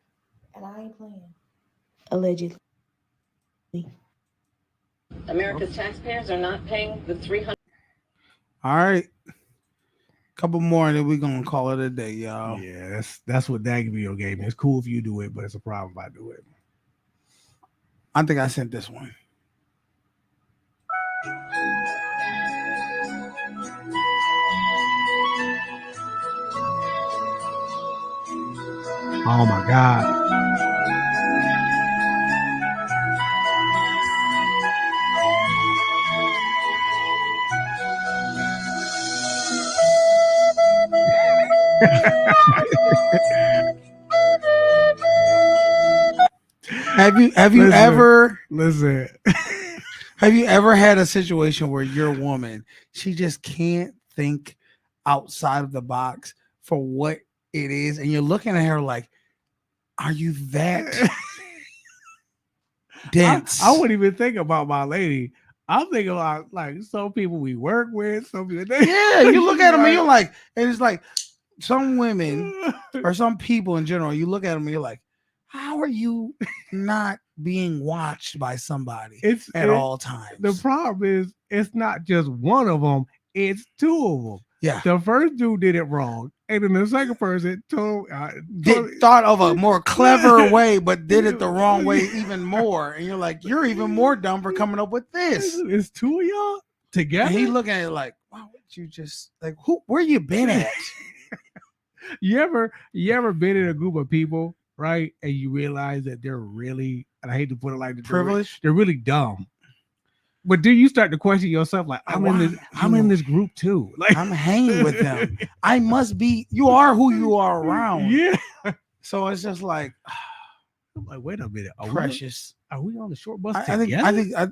And I ain't playing. Allegedly. America's taxpayers are not paying the $300. All right. Couple more and then we're gonna call it a day, y'all. Yeah, that's what that video gave me. It's cool if you do it, but it's a problem if I do it. I think I sent this one. Oh my God. Have you Listen, ever listen? Have you ever had a situation where your woman, she just can't think outside of the box for what it is, and you're looking at her like, are you that dense? I wouldn't even think about my lady. I'm thinking about like some people we work with, some people. Yeah, you look at them and you're like, and it's like some women or some people in general, you look at them and you're like, how are you not being watched by somebody at all times? The problem is it's not just one of them, it's two of them. Yeah. The first dude did it wrong, and then the second person thought of a more clever way, but did it the wrong way even more. And you're like, you're even more dumb for coming up with this. It's two of y'all together. And he looking at it like, wow, you just like where you been at? You ever been in a group of people, right? And you realize that they're really, and I hate to put it like this, privileged. They're really dumb. But then you start to question yourself, like, I'm in this group too. Like I'm hanging with them. I must be. You are who you are around. Yeah. So it's just like, I'm like, wait a minute, precious. Are we on the short bus I think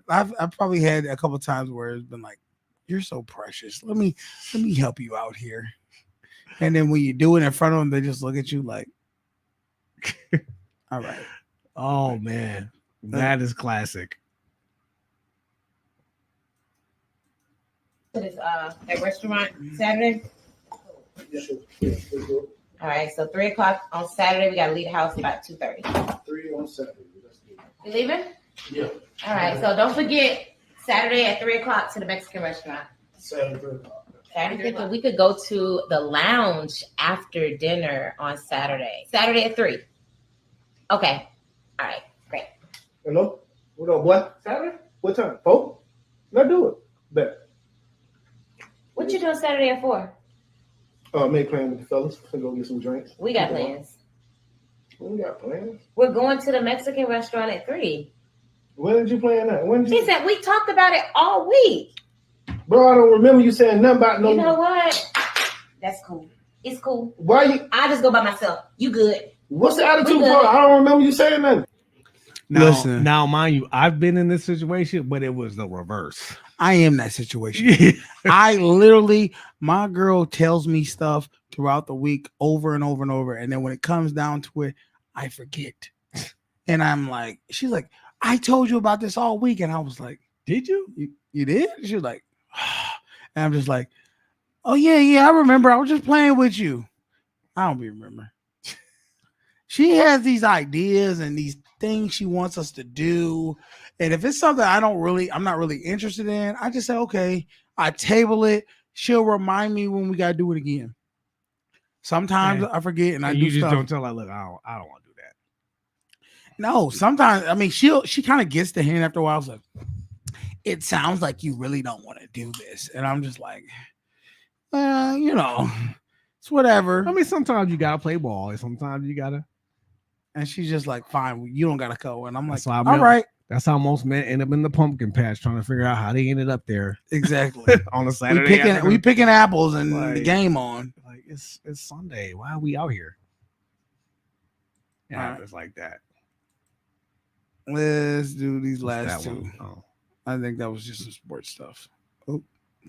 I've probably had a couple of times where it's been like, you're so precious. Let me help you out here. And then when you do it in front of them, they just look at you like, all right. Oh man, that is classic. To this that restaurant Saturday. All right, so 3:00 on Saturday. We gotta leave the house about 2:30. 3 on Saturday. You leaving? Yeah. All right, so don't forget Saturday at 3:00 to the Mexican restaurant. Saturday. We could go to the lounge after dinner on Saturday. Saturday at 3. Okay. All right. Great. Hello? What up, boy? Saturday? What time? 4? Let's do it. Bet. What you doing Saturday at 4? Make plans with the fellas. We'll go get some drinks. We got plans. We got plans. We're going to the Mexican restaurant at 3. When did you plan that? She said we talked about it all week. Bro, I don't remember you saying nothing about no. You know what? That's cool. It's cool. Why you? I just go by myself. You good? What's the attitude, bro? I don't remember you saying nothing. Now, mind you, I've been in this situation, but it was the reverse. I am that situation. I literally, my girl tells me stuff throughout the week over and over and over. And then when it comes down to it, I forget. And I'm like, she's like, I told you about this all week. And I was like, did you? You did? She's like, and I'm just like, oh, yeah, I remember. I was just playing with you. I don't remember. She has these ideas and these things she wants us to do. And if it's something I'm not really interested in, I just say, okay, I table it. She'll remind me when we got to do it again. Sometimes I forget and I do you just stuff. don't tell her, look, I don't want to do that. No, sometimes I mean she kind of gets the hint after a while. It's like, it sounds like you really don't want to do this, and I'm just like, you know, it's whatever. I mean, sometimes you gotta play ball, and sometimes you gotta. And she's just like, fine, you don't gotta go. And I'm like, all right. That's how most men end up in the pumpkin patch, trying to figure out how they ended up there. Exactly. On a Saturday. We picking apples and the game on. Like it's Sunday. Why are we out here? Yeah, it's like that. Let's do these last that two. one? Oh. I think that was just some sports stuff. Oh,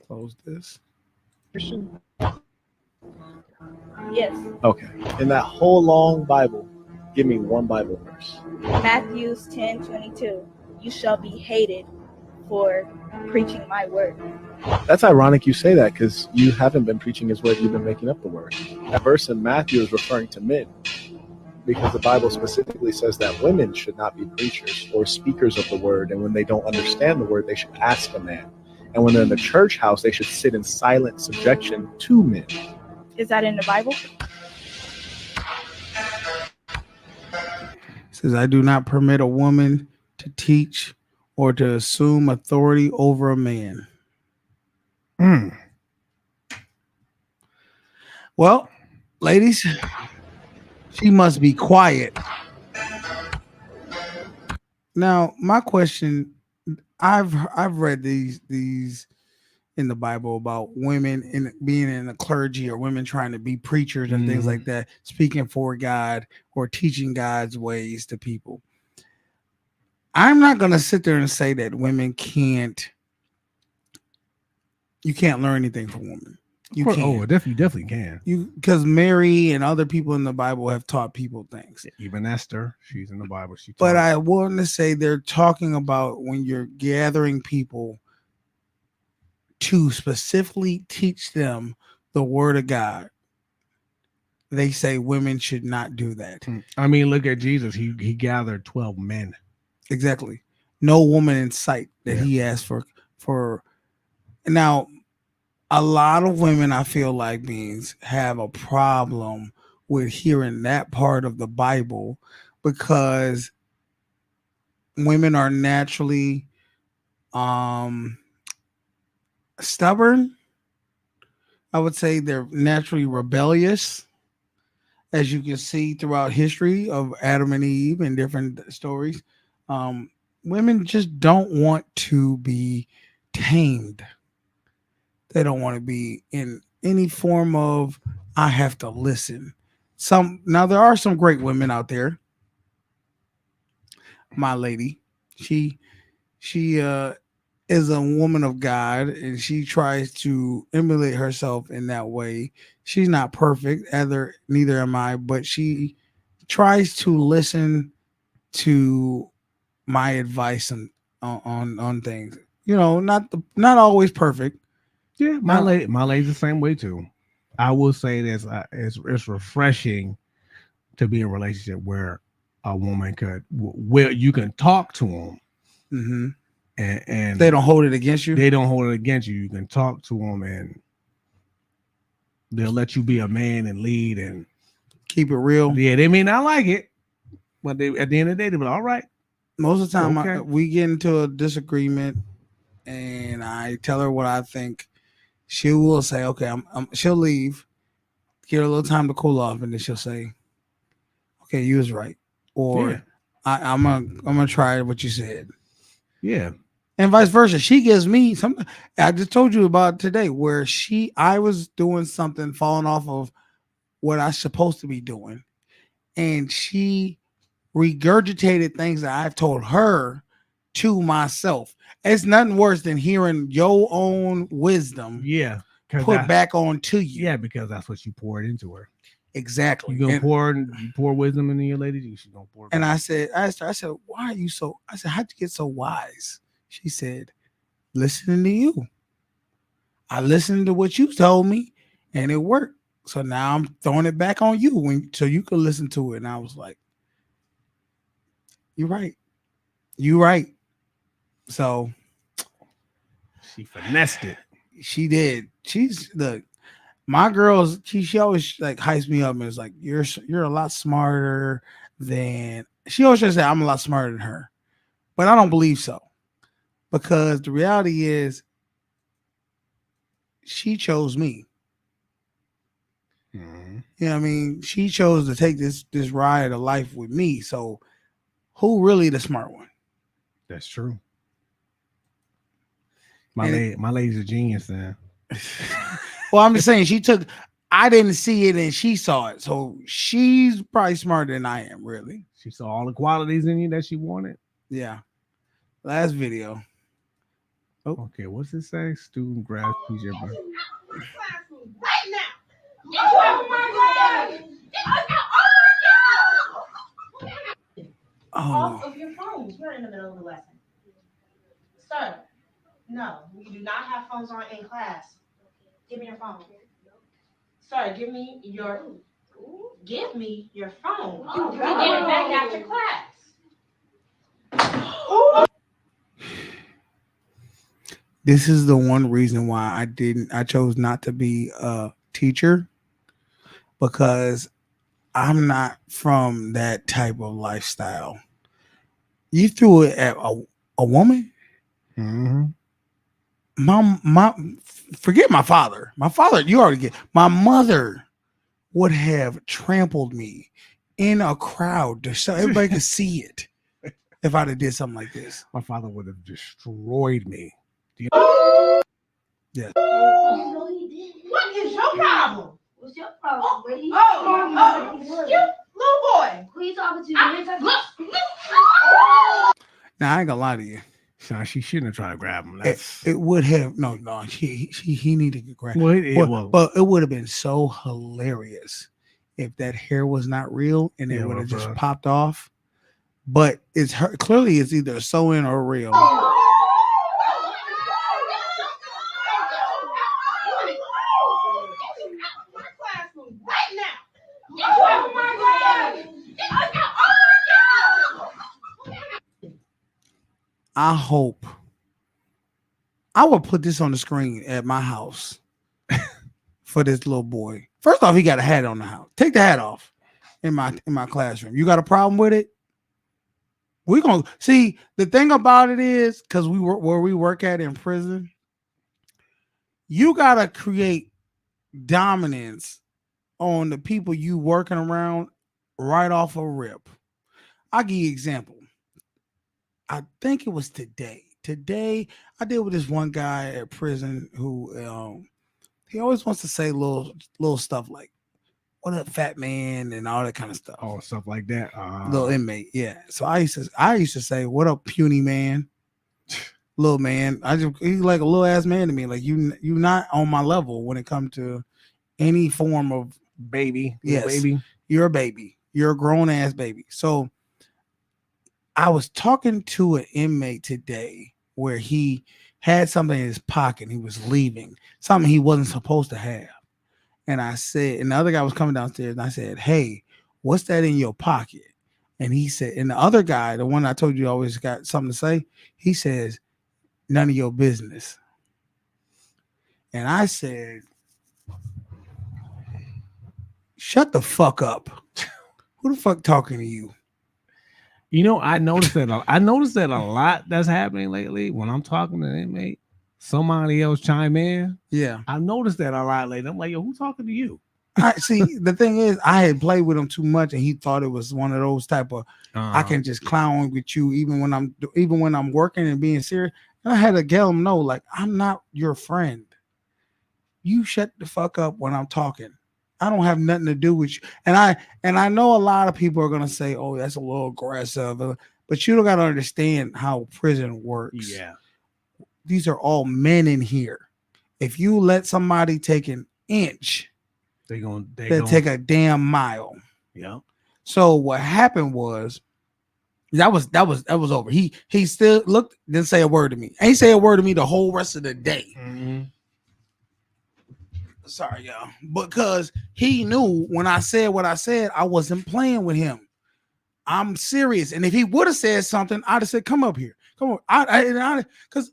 close this. Yes. Okay. In that whole long Bible, give me one Bible verse. Matthew 10:22. You shall be hated for preaching my word. That's ironic you say that because you haven't been preaching his word, you've been making up the word. That verse in Matthew is referring to men because the Bible specifically says that women should not be preachers or speakers of the word, and when they don't understand the word, they should ask a man. And when they're in the church house, they should sit in silent subjection to men. Is that in the Bible? It says, I do not permit a woman to teach or to assume authority over a man. Well, ladies, she must be quiet. Now, my question, I've read these in the Bible about women in being in the clergy or women trying to be preachers and things like that, speaking for God or teaching God's ways to people. I'm not going to sit there and say that women you can't learn anything from women. You can. Oh, definitely can. Because Mary and other people in the Bible have taught people things. Even Esther, she's in the Bible. But I want to say they're talking about when you're gathering people to specifically teach them the word of God. They say women should not do that. I mean, look at Jesus. He gathered 12 men. Exactly. No woman in sight that he asked for. Now, a lot of women, I feel like, beings have a problem with hearing that part of the Bible because women are naturally stubborn. I would say they're naturally rebellious, as you can see throughout history of Adam and Eve and different stories. Women just don't want to be tamed. They don't want to be in any form of, I have to listen. Now there are some great women out there. My lady, she is a woman of God, and she tries to emulate herself in that way. She's not perfect, neither am I, but she tries to listen to my advice on things. You know, not always perfect. Yeah, my lady's the same way too. I will say this: it's refreshing to be in a relationship where a woman where you can talk to them. Mm-hmm. And they don't hold it against you. They don't hold it against you. You can talk to them, and they'll let you be a man and lead and keep it real. Yeah, they may not like it, but at the end of the day, they'll be all right. Most of the time, we get into a disagreement, and I tell her what I think. She will say, "Okay, she'll leave, give her a little time to cool off, and then she'll say, "Okay, you was right," or I'm gonna try what you said." Yeah. And vice versa. She gives me something. I just told you about today where I was doing something, falling off of what I'm supposed to be doing. And she regurgitated things that I've told her to myself. It's nothing worse than hearing your own wisdom put back on to you. Yeah, because that's what you poured into her. Exactly. You pour wisdom into your lady, she's gonna pour. And I asked her, I said, why are you so? I said, how'd you get so wise? She said, listening to you. I listened to what you told me, and it worked. So now I'm throwing it back on you so you can listen to it. And I was like, you're right. You're right. So she finessed it. She did. My girls, she always like hypes me up and is like, you're a lot smarter than. She always tries to say I'm a lot smarter than her, but I don't believe so because the reality is she chose me. You know what I mean? She chose to take this ride of life with me. So who really the smart one? That's true. My lady's a genius then. Well, I'm just saying I didn't see it and she saw it. So she's probably smarter than I am, really. She saw all the qualities in you that she wanted. Yeah. Last video. Oh. Okay, what's it say? Student grabs teacher by. Right now. Oh my God. Off of your phones. We're in the middle of the lesson. Sir, no, we do not have phones on in class. Give me your phone. Sir, give me your phone. You get it back after class. This is the one reason why I chose not to be a teacher, because I'm not from that type of lifestyle. You threw it at a woman? Mm-hmm. Forget my father. My father, you already get. My mother would have trampled me in a crowd so everybody could see it if I'd have did something like this. My father would have destroyed me. Yeah. What is your problem? What's your problem? Little boy. Who you talking to? Now I ain't gonna lie to you. So she shouldn't have tried to grab him. It would have no. He needed to grab. Well, but it would have been so hilarious if that hair was not real and it would have just popped off. But it's her. Clearly, it's either a sew-in or real. Right now. Oh my God. I hope I will put this on the screen at my house for this little boy. First off, he got a hat on the house. Take the hat off in my classroom. You got a problem with it? We're gonna see. The thing about it is, because where we work at in prison, you gotta create dominance on the people you working around right off a rip. I'll give you an example. I think it was today. Today, I deal with this one guy at prison who he always wants to say little stuff like, "What up, fat man?" and all that kind of stuff. Oh, stuff like that. Little inmate, yeah. So I used to say, "What up, puny man?" Little man. He's like a little ass man to me. Like you not on my level when it comes to any form of baby. Yes, baby. You're a baby. You're a grown ass baby. So I was talking to an inmate today where he had something in his pocket. He was leaving something he wasn't supposed to have. And I said, and the other guy was coming downstairs and I said, "Hey, what's that in your pocket?" And he said, and the other guy, the one I told you always got something to say, he says, "None of your business." And I said, "Shut the fuck up. Who the fuck talking to you?" You know, I noticed that a lot that's happening lately when I'm talking to an inmate, somebody else chime in. Yeah. I've noticed that a lot lately. I'm like, yo, who's talking to you? I see. The thing is, I had played with him too much, and he thought it was one of those type of I can just clown with you even when I'm working and being serious. And I had to get him know, like, I'm not your friend. You shut the fuck up when I'm talking. I don't have nothing to do with you. And I know a lot of people are gonna say, "Oh, that's a little aggressive," but you don't gotta understand how prison works. Yeah, these are all men in here. If you let somebody take an inch, they'll take a damn mile. Yeah. So what happened was that was over. He still looked, didn't say a word to me. Ain't say a word to me the whole rest of the day. Mm-hmm. Sorry, y'all. Because he knew when I said what I said, I wasn't playing with him. I'm serious. And if he would have said something, I'd have said, "Come up here. Come on." Because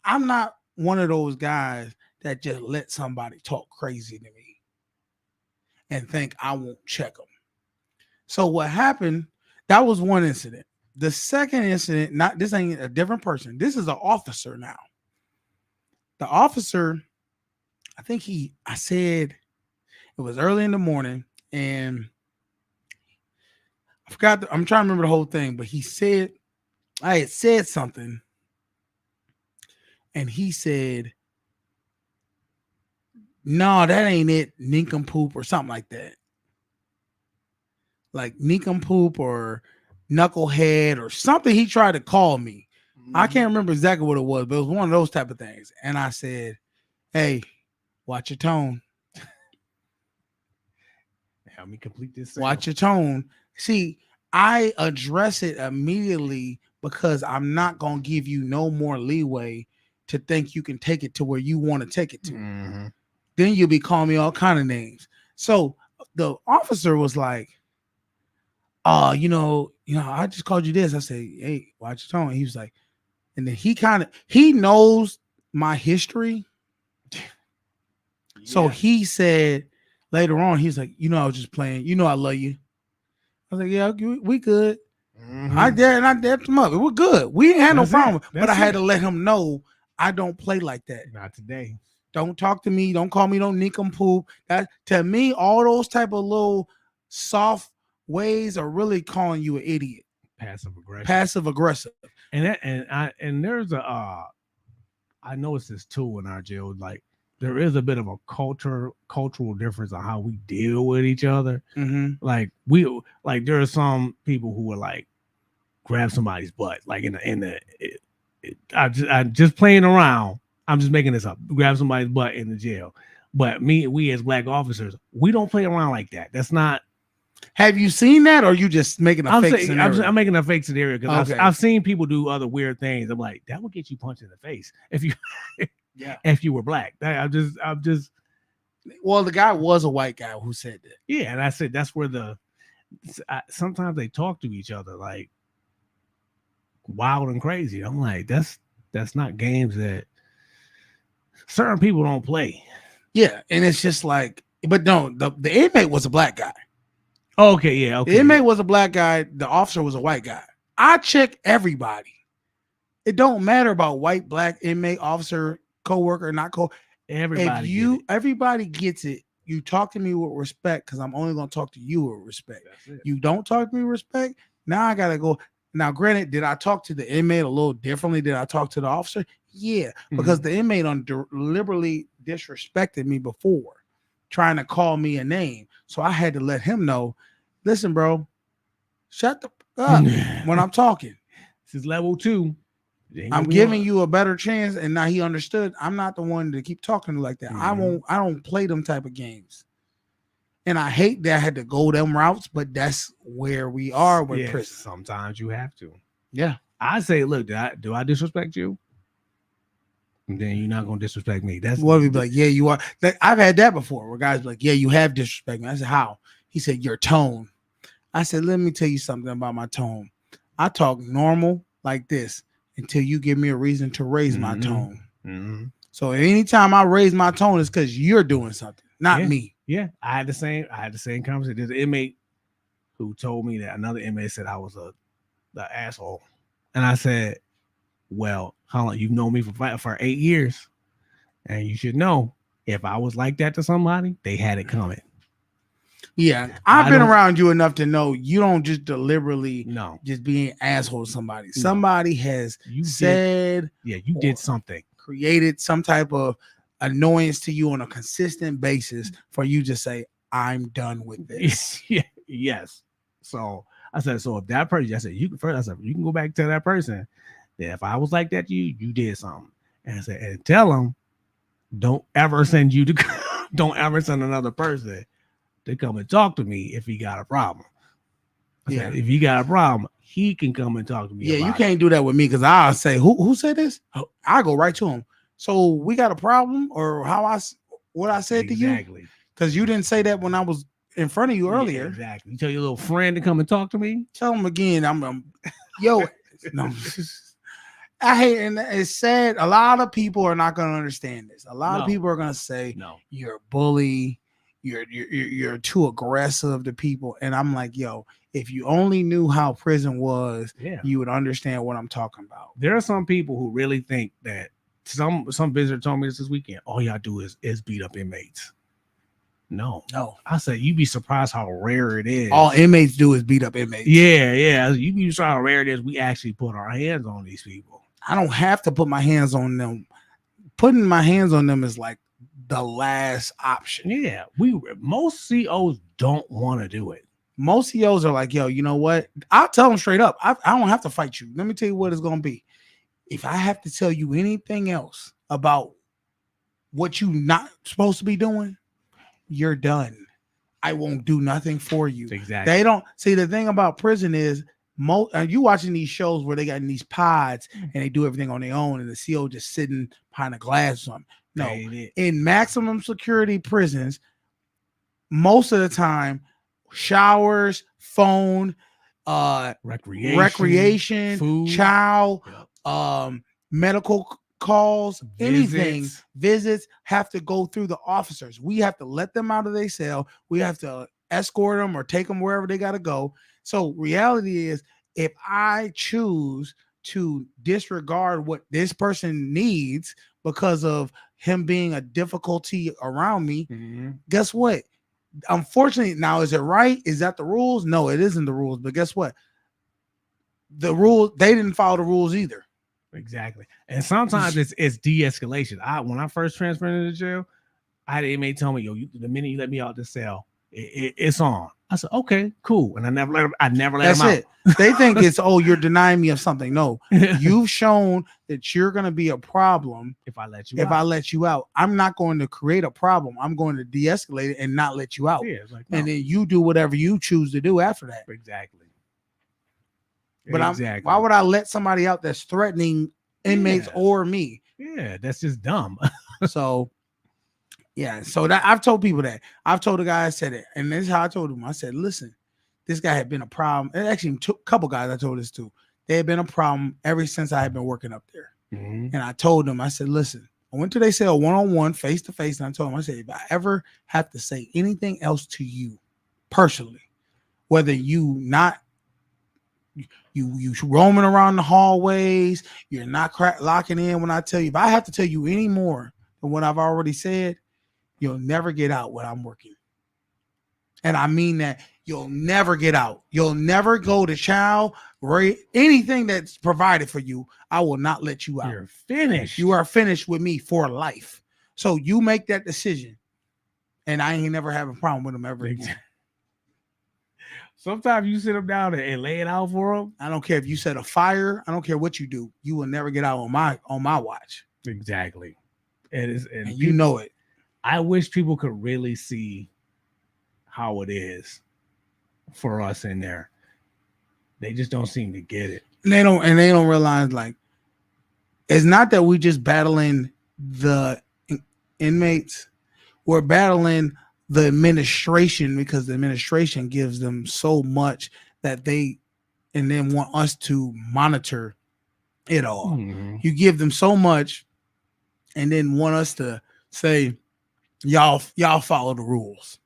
I'm not one of those guys that just let somebody talk crazy to me. and think I won't check them. So what happened? That was one incident. The second incident, this ain't a different person. This is an officer now. The officer, I said it was early in the morning, and I forgot. I'm trying to remember the whole thing, but I had said something, and he said, "No, that ain't it, nincompoop," or something like that. Like nincompoop or knucklehead or something he tried to call me. I can't remember exactly what it was, but it was one of those type of things. And I said, "Hey, watch your tone. Help me complete this. Watch your tone." See, I address it immediately because I'm not going to give you no more leeway to think you can take it to where you want to take it to. Then you'll be calling me all kind of names. So the officer was like, I just called you this. I said, "Hey, watch your tone." He was like, and then he knows my history. So he said later on, he's like, I was just playing. I love you. I was like, yeah, we good. I dared him up. We're good. We ain't had no problem. But I had to let him know I don't play like that. Not today. Don't talk to me. Don't call me no nincompoop. That to me, all those type of little soft ways are really calling you an idiot. Passive aggressive. And there's I noticed this too in our jail. Like there is a bit of a cultural difference on how we deal with each other. Like there are some people who will like grab somebody's butt, like I just playing around. I'm just making this up. Grab somebody's butt in the jail. But we as black officers, we don't play around like that. That's not. Have you seen that, or are you just making a fake scenario? I'm making a fake scenario because I've seen people do other weird things. I'm like, that would get you punched in the face if you if you were black. I'm just. Well, the guy was a white guy who said that. Yeah, and I said that's where sometimes they talk to each other like wild and crazy. I'm like, that's not games that certain people don't play. Yeah, and it's just like, but no, the inmate was a black guy. Okay, yeah, okay. The inmate was a black guy. The officer was a white guy. I check everybody. It don't matter about white, black, inmate, officer, coworker, not everybody gets it. You talk to me with respect because I'm only going to talk to you with respect. You don't talk to me with respect. Now I got to go. Now, granted, did I talk to the inmate a little differently? Did I talk to the officer? Yeah, because the inmate deliberately disrespected me before, trying to call me a name. So I had to let him know, listen, bro, shut the fuck up when I'm talking. This is level 2. I'm giving you a better chance, and now he understood. I'm not the one to keep talking like that. I don't play them type of games. And I hate that I had to go them routes, but that's where we are with prison. Sometimes you have to. Yeah. I say, look, do I disrespect you? And then you're not gonna disrespect me. That's what we be like, yeah, you are. I've had that before where guys be like, yeah, you have disrespect me. I said, how? He said, your tone. I said, let me tell you something about my tone. I talk normal like this until you give me a reason to raise my tone. So anytime I raise my tone, it's because you're doing something, not me. Yeah, I had the same conversation. There's an inmate who told me that another inmate said I was the asshole, and I said, well, how long you've known me for 8 years, and you should know if I was like that to somebody, they had it coming. Yeah, I've been around you enough to know you don't just deliberately just be an asshole to somebody. Somebody has said, you did something, created some type of annoyance to you on a consistent basis for you to say, I'm done with this. Yes. So I said, so if that person, I said, you can go back to that person that if I was like that to you, you did something. And I said, and tell them, don't ever send another person to come and talk to me if he got a problem. I said, if he got a problem, he can come and talk to me. Yeah, you can't do that with me because I'll say, who said this? I'll go right to him. So we got a problem, or what I said to you? Because you didn't say that when I was in front of you earlier. Exactly. You tell your little friend to come and talk to me. Tell him again. Yo, no. I hate, and it's sad. A lot of people are not going to understand this. A lot of people are going to say, you're a bully. you're too aggressive to people. And I'm like, yo, if you only knew how prison was, you would understand what I'm talking about. There are some people who really think that some visitor told me this weekend. All y'all do is beat up inmates. No. I said you'd be surprised how rare it is. All inmates do is beat up inmates. Yeah. You'd be surprised how rare it is. We actually put our hands on these people. I don't have to put my hands on them. Putting my hands on them is like the last option. Yeah, most COs don't want to do it. Most COs are like, yo, you know what? I'll tell them straight up. I don't have to fight you. Let me tell you what it's gonna be. If I have to tell you anything else about what you not supposed to be doing, you're done. I won't do nothing for you. Exactly. They don't see the thing about prison is you watching these shows where they got in these pods and they do everything on their own, and the CO just sitting behind a glass or something. No, in maximum security prisons, most of the time, showers, phone, recreation, food, child, medical calls, anything, visits have to go through the officers. We have to let them out of their cell. We have to escort them or take them wherever they got to go. So reality is, if I choose to disregard what this person needs because of him being a difficulty around me, guess what? Unfortunately, now, is it right? Is that the rules? No, it isn't the rules. But guess what? The rules, they didn't follow the rules either. Exactly. And sometimes it's de-escalation. When I first transferred into jail, I had an inmate tell me, yo, the minute you let me out the cell, it's on. I said, okay, cool. And I never let him That's out. it. They think it's, oh, you're denying me of something. No, you've shown that you're going to be a problem if I let you out. I'm not going to create a problem. I'm going to de-escalate it and not let you out. Yeah, it's like, no. And then you do whatever you choose to do after that. Exactly. But why would I let somebody out that's threatening inmates or me? Yeah, that's just dumb. So, yeah. So that I've told people that. I've told the guy, I said it. And this is how I told him. I said, listen, this guy had been a problem. And actually, a couple guys I told this to. They had been a problem ever since I had been working up there. And I told them, I said, listen, I went to their cell one-on-one, face-to-face, and I told them, I said, if I ever have to say anything else to you personally, whether you roaming around the hallways, you're not locking in when I tell you, if I have to tell you any more than what I've already said, you'll never get out when I'm working. And I mean that. You'll never get out. You'll never go to child, anything that's provided for you. I will not let you out. You're finished. You are finished with me for life. So you make that decision. And I ain't never have a problem with them ever again. Sometimes you sit them down and lay it out for them. I don't care if you set a fire. I don't care what you do. You will never get out on my watch. Exactly. And you know it. I wish people could really see how it is for us in there. They just don't seem to get it. They don't realize, like, it's not that we just battling the inmates. We're battling the administration, because the administration gives them so much that they and then want us to monitor it all. You give them so much and then want us to say, y'all follow the rules.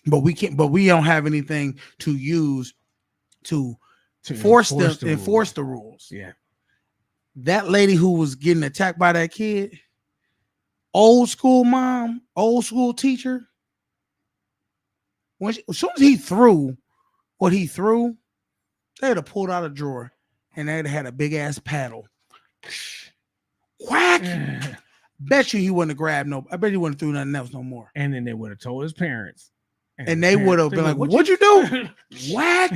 But we can't, but we don't have anything to use to enforce the rules. Yeah. That lady who was getting attacked by that kid, old school mom, old school teacher, as soon as he threw what he threw, they'd have pulled out a drawer and they'd have had a big ass paddle. Whack! Bet you he wouldn't have grabbed I bet he wouldn't have threw nothing else no more. And then they would have told his parents. And they would have been like, what'd you do? Whack!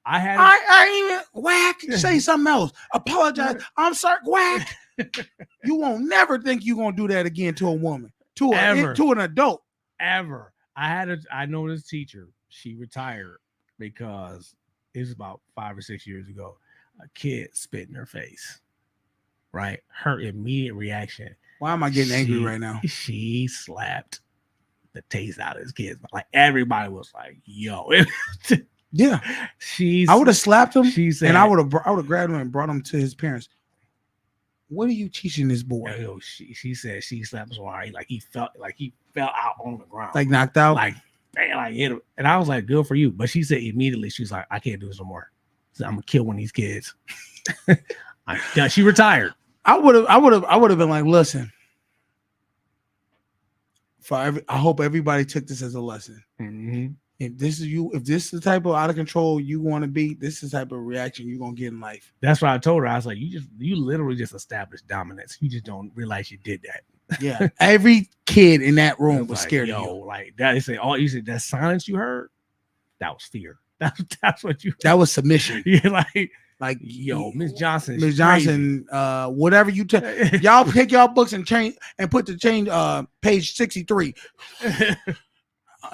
I even whack. Say something else. Apologize. I'm sorry. Whack. You won't never think you're gonna do that again to a woman, to an adult. Ever. I know this teacher. She retired because it was about 5 or 6 years ago. A kid spit in her face. Right. Her immediate reaction. Why am I getting angry right now? She slapped the taste out of his kids. Like, everybody was like, yo. Yeah. I would have slapped him. She said, and I would have grabbed him and brought him to his parents. What are you teaching this boy? Yo, she said she slapped so hard, like he fell out on the ground, Like knocked out. like damn, like hit him. And I was like, good for you. But she said immediately, she's like, I can't do this no more. So I'm gonna kill one of these kids. She retired. I would have been like, listen. I hope everybody took this as a lesson. Mm-hmm. If this is the type of out of control you want to be, this is the type of reaction you're gonna get in life. That's what I told her. I was like, you literally just established dominance. You just don't realize you did that. Yeah. Every kid in that room was like, scared of you. Like that. They say, oh, you said that silence you heard, that was fear. That's what you. That was submission. Yeah, like yo, Miss Johnson. Miss Johnson, whatever you take, y'all take y'all books and change and put the change page 63.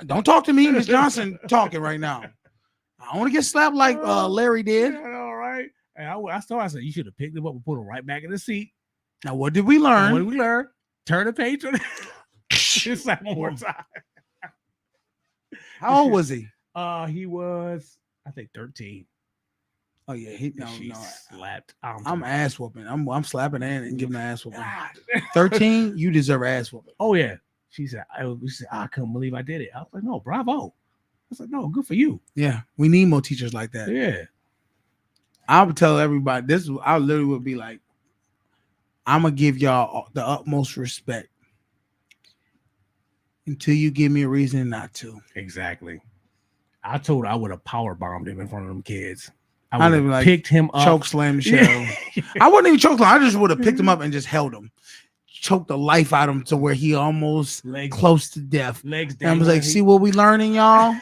Don't talk to me, Miss Johnson talking right now. I want to get slapped like Larry did. All right. And I said you should have picked him up and put him right back in the seat. Now, what did we learn? What did we learn? Turn the page. Just like one more time. How old was he? He was, I think, 13. Oh yeah, she slapped. I'm ass whooping. I'm slapping and giving the ass whooping. 13, you deserve ass whooping. Oh yeah. She said, I couldn't believe I did it. I was like, no, bravo. I was like, no, good for you. Yeah, we need more teachers like that. Yeah. I would tell everybody this. I literally would be like, I'm gonna give y'all the utmost respect until you give me a reason not to. Exactly. I told her I would have power bombed him in front of them kids. I would have like picked him up, choke slam show. I wouldn't even choke slam. I just would have picked him up and just held him, choked the life out of him to where he almost close to death. Legs down. And I was like, see what we learning, y'all?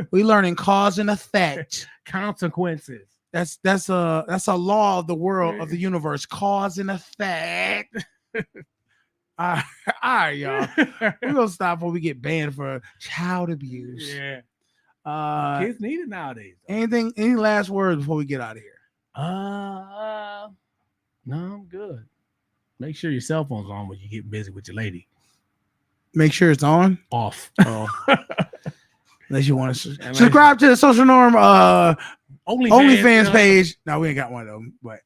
We learning cause and effect, consequences. That's a law of the world of the universe. Cause and effect. All right, y'all. We're gonna stop before we get banned for child abuse. Yeah. Kids need it nowadays. Any last words before we get out of here? No, I'm good. Make sure your cell phone's on when you get busy with your lady. Make sure it's on. Off. Oh. Unless you want to subscribe to the Social Norm OnlyFans page. No, we ain't got one of them, but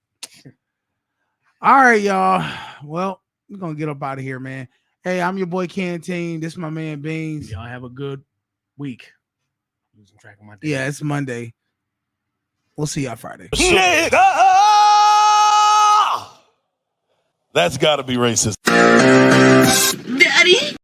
all right, y'all. Well, we're gonna get up out of here, man. Hey, I'm your boy Canteen. This is my man Beans. Y'all have a good week. Losing track of my day. Yeah, it's Monday. We'll see y'all Friday. That's got to be racist. Daddy.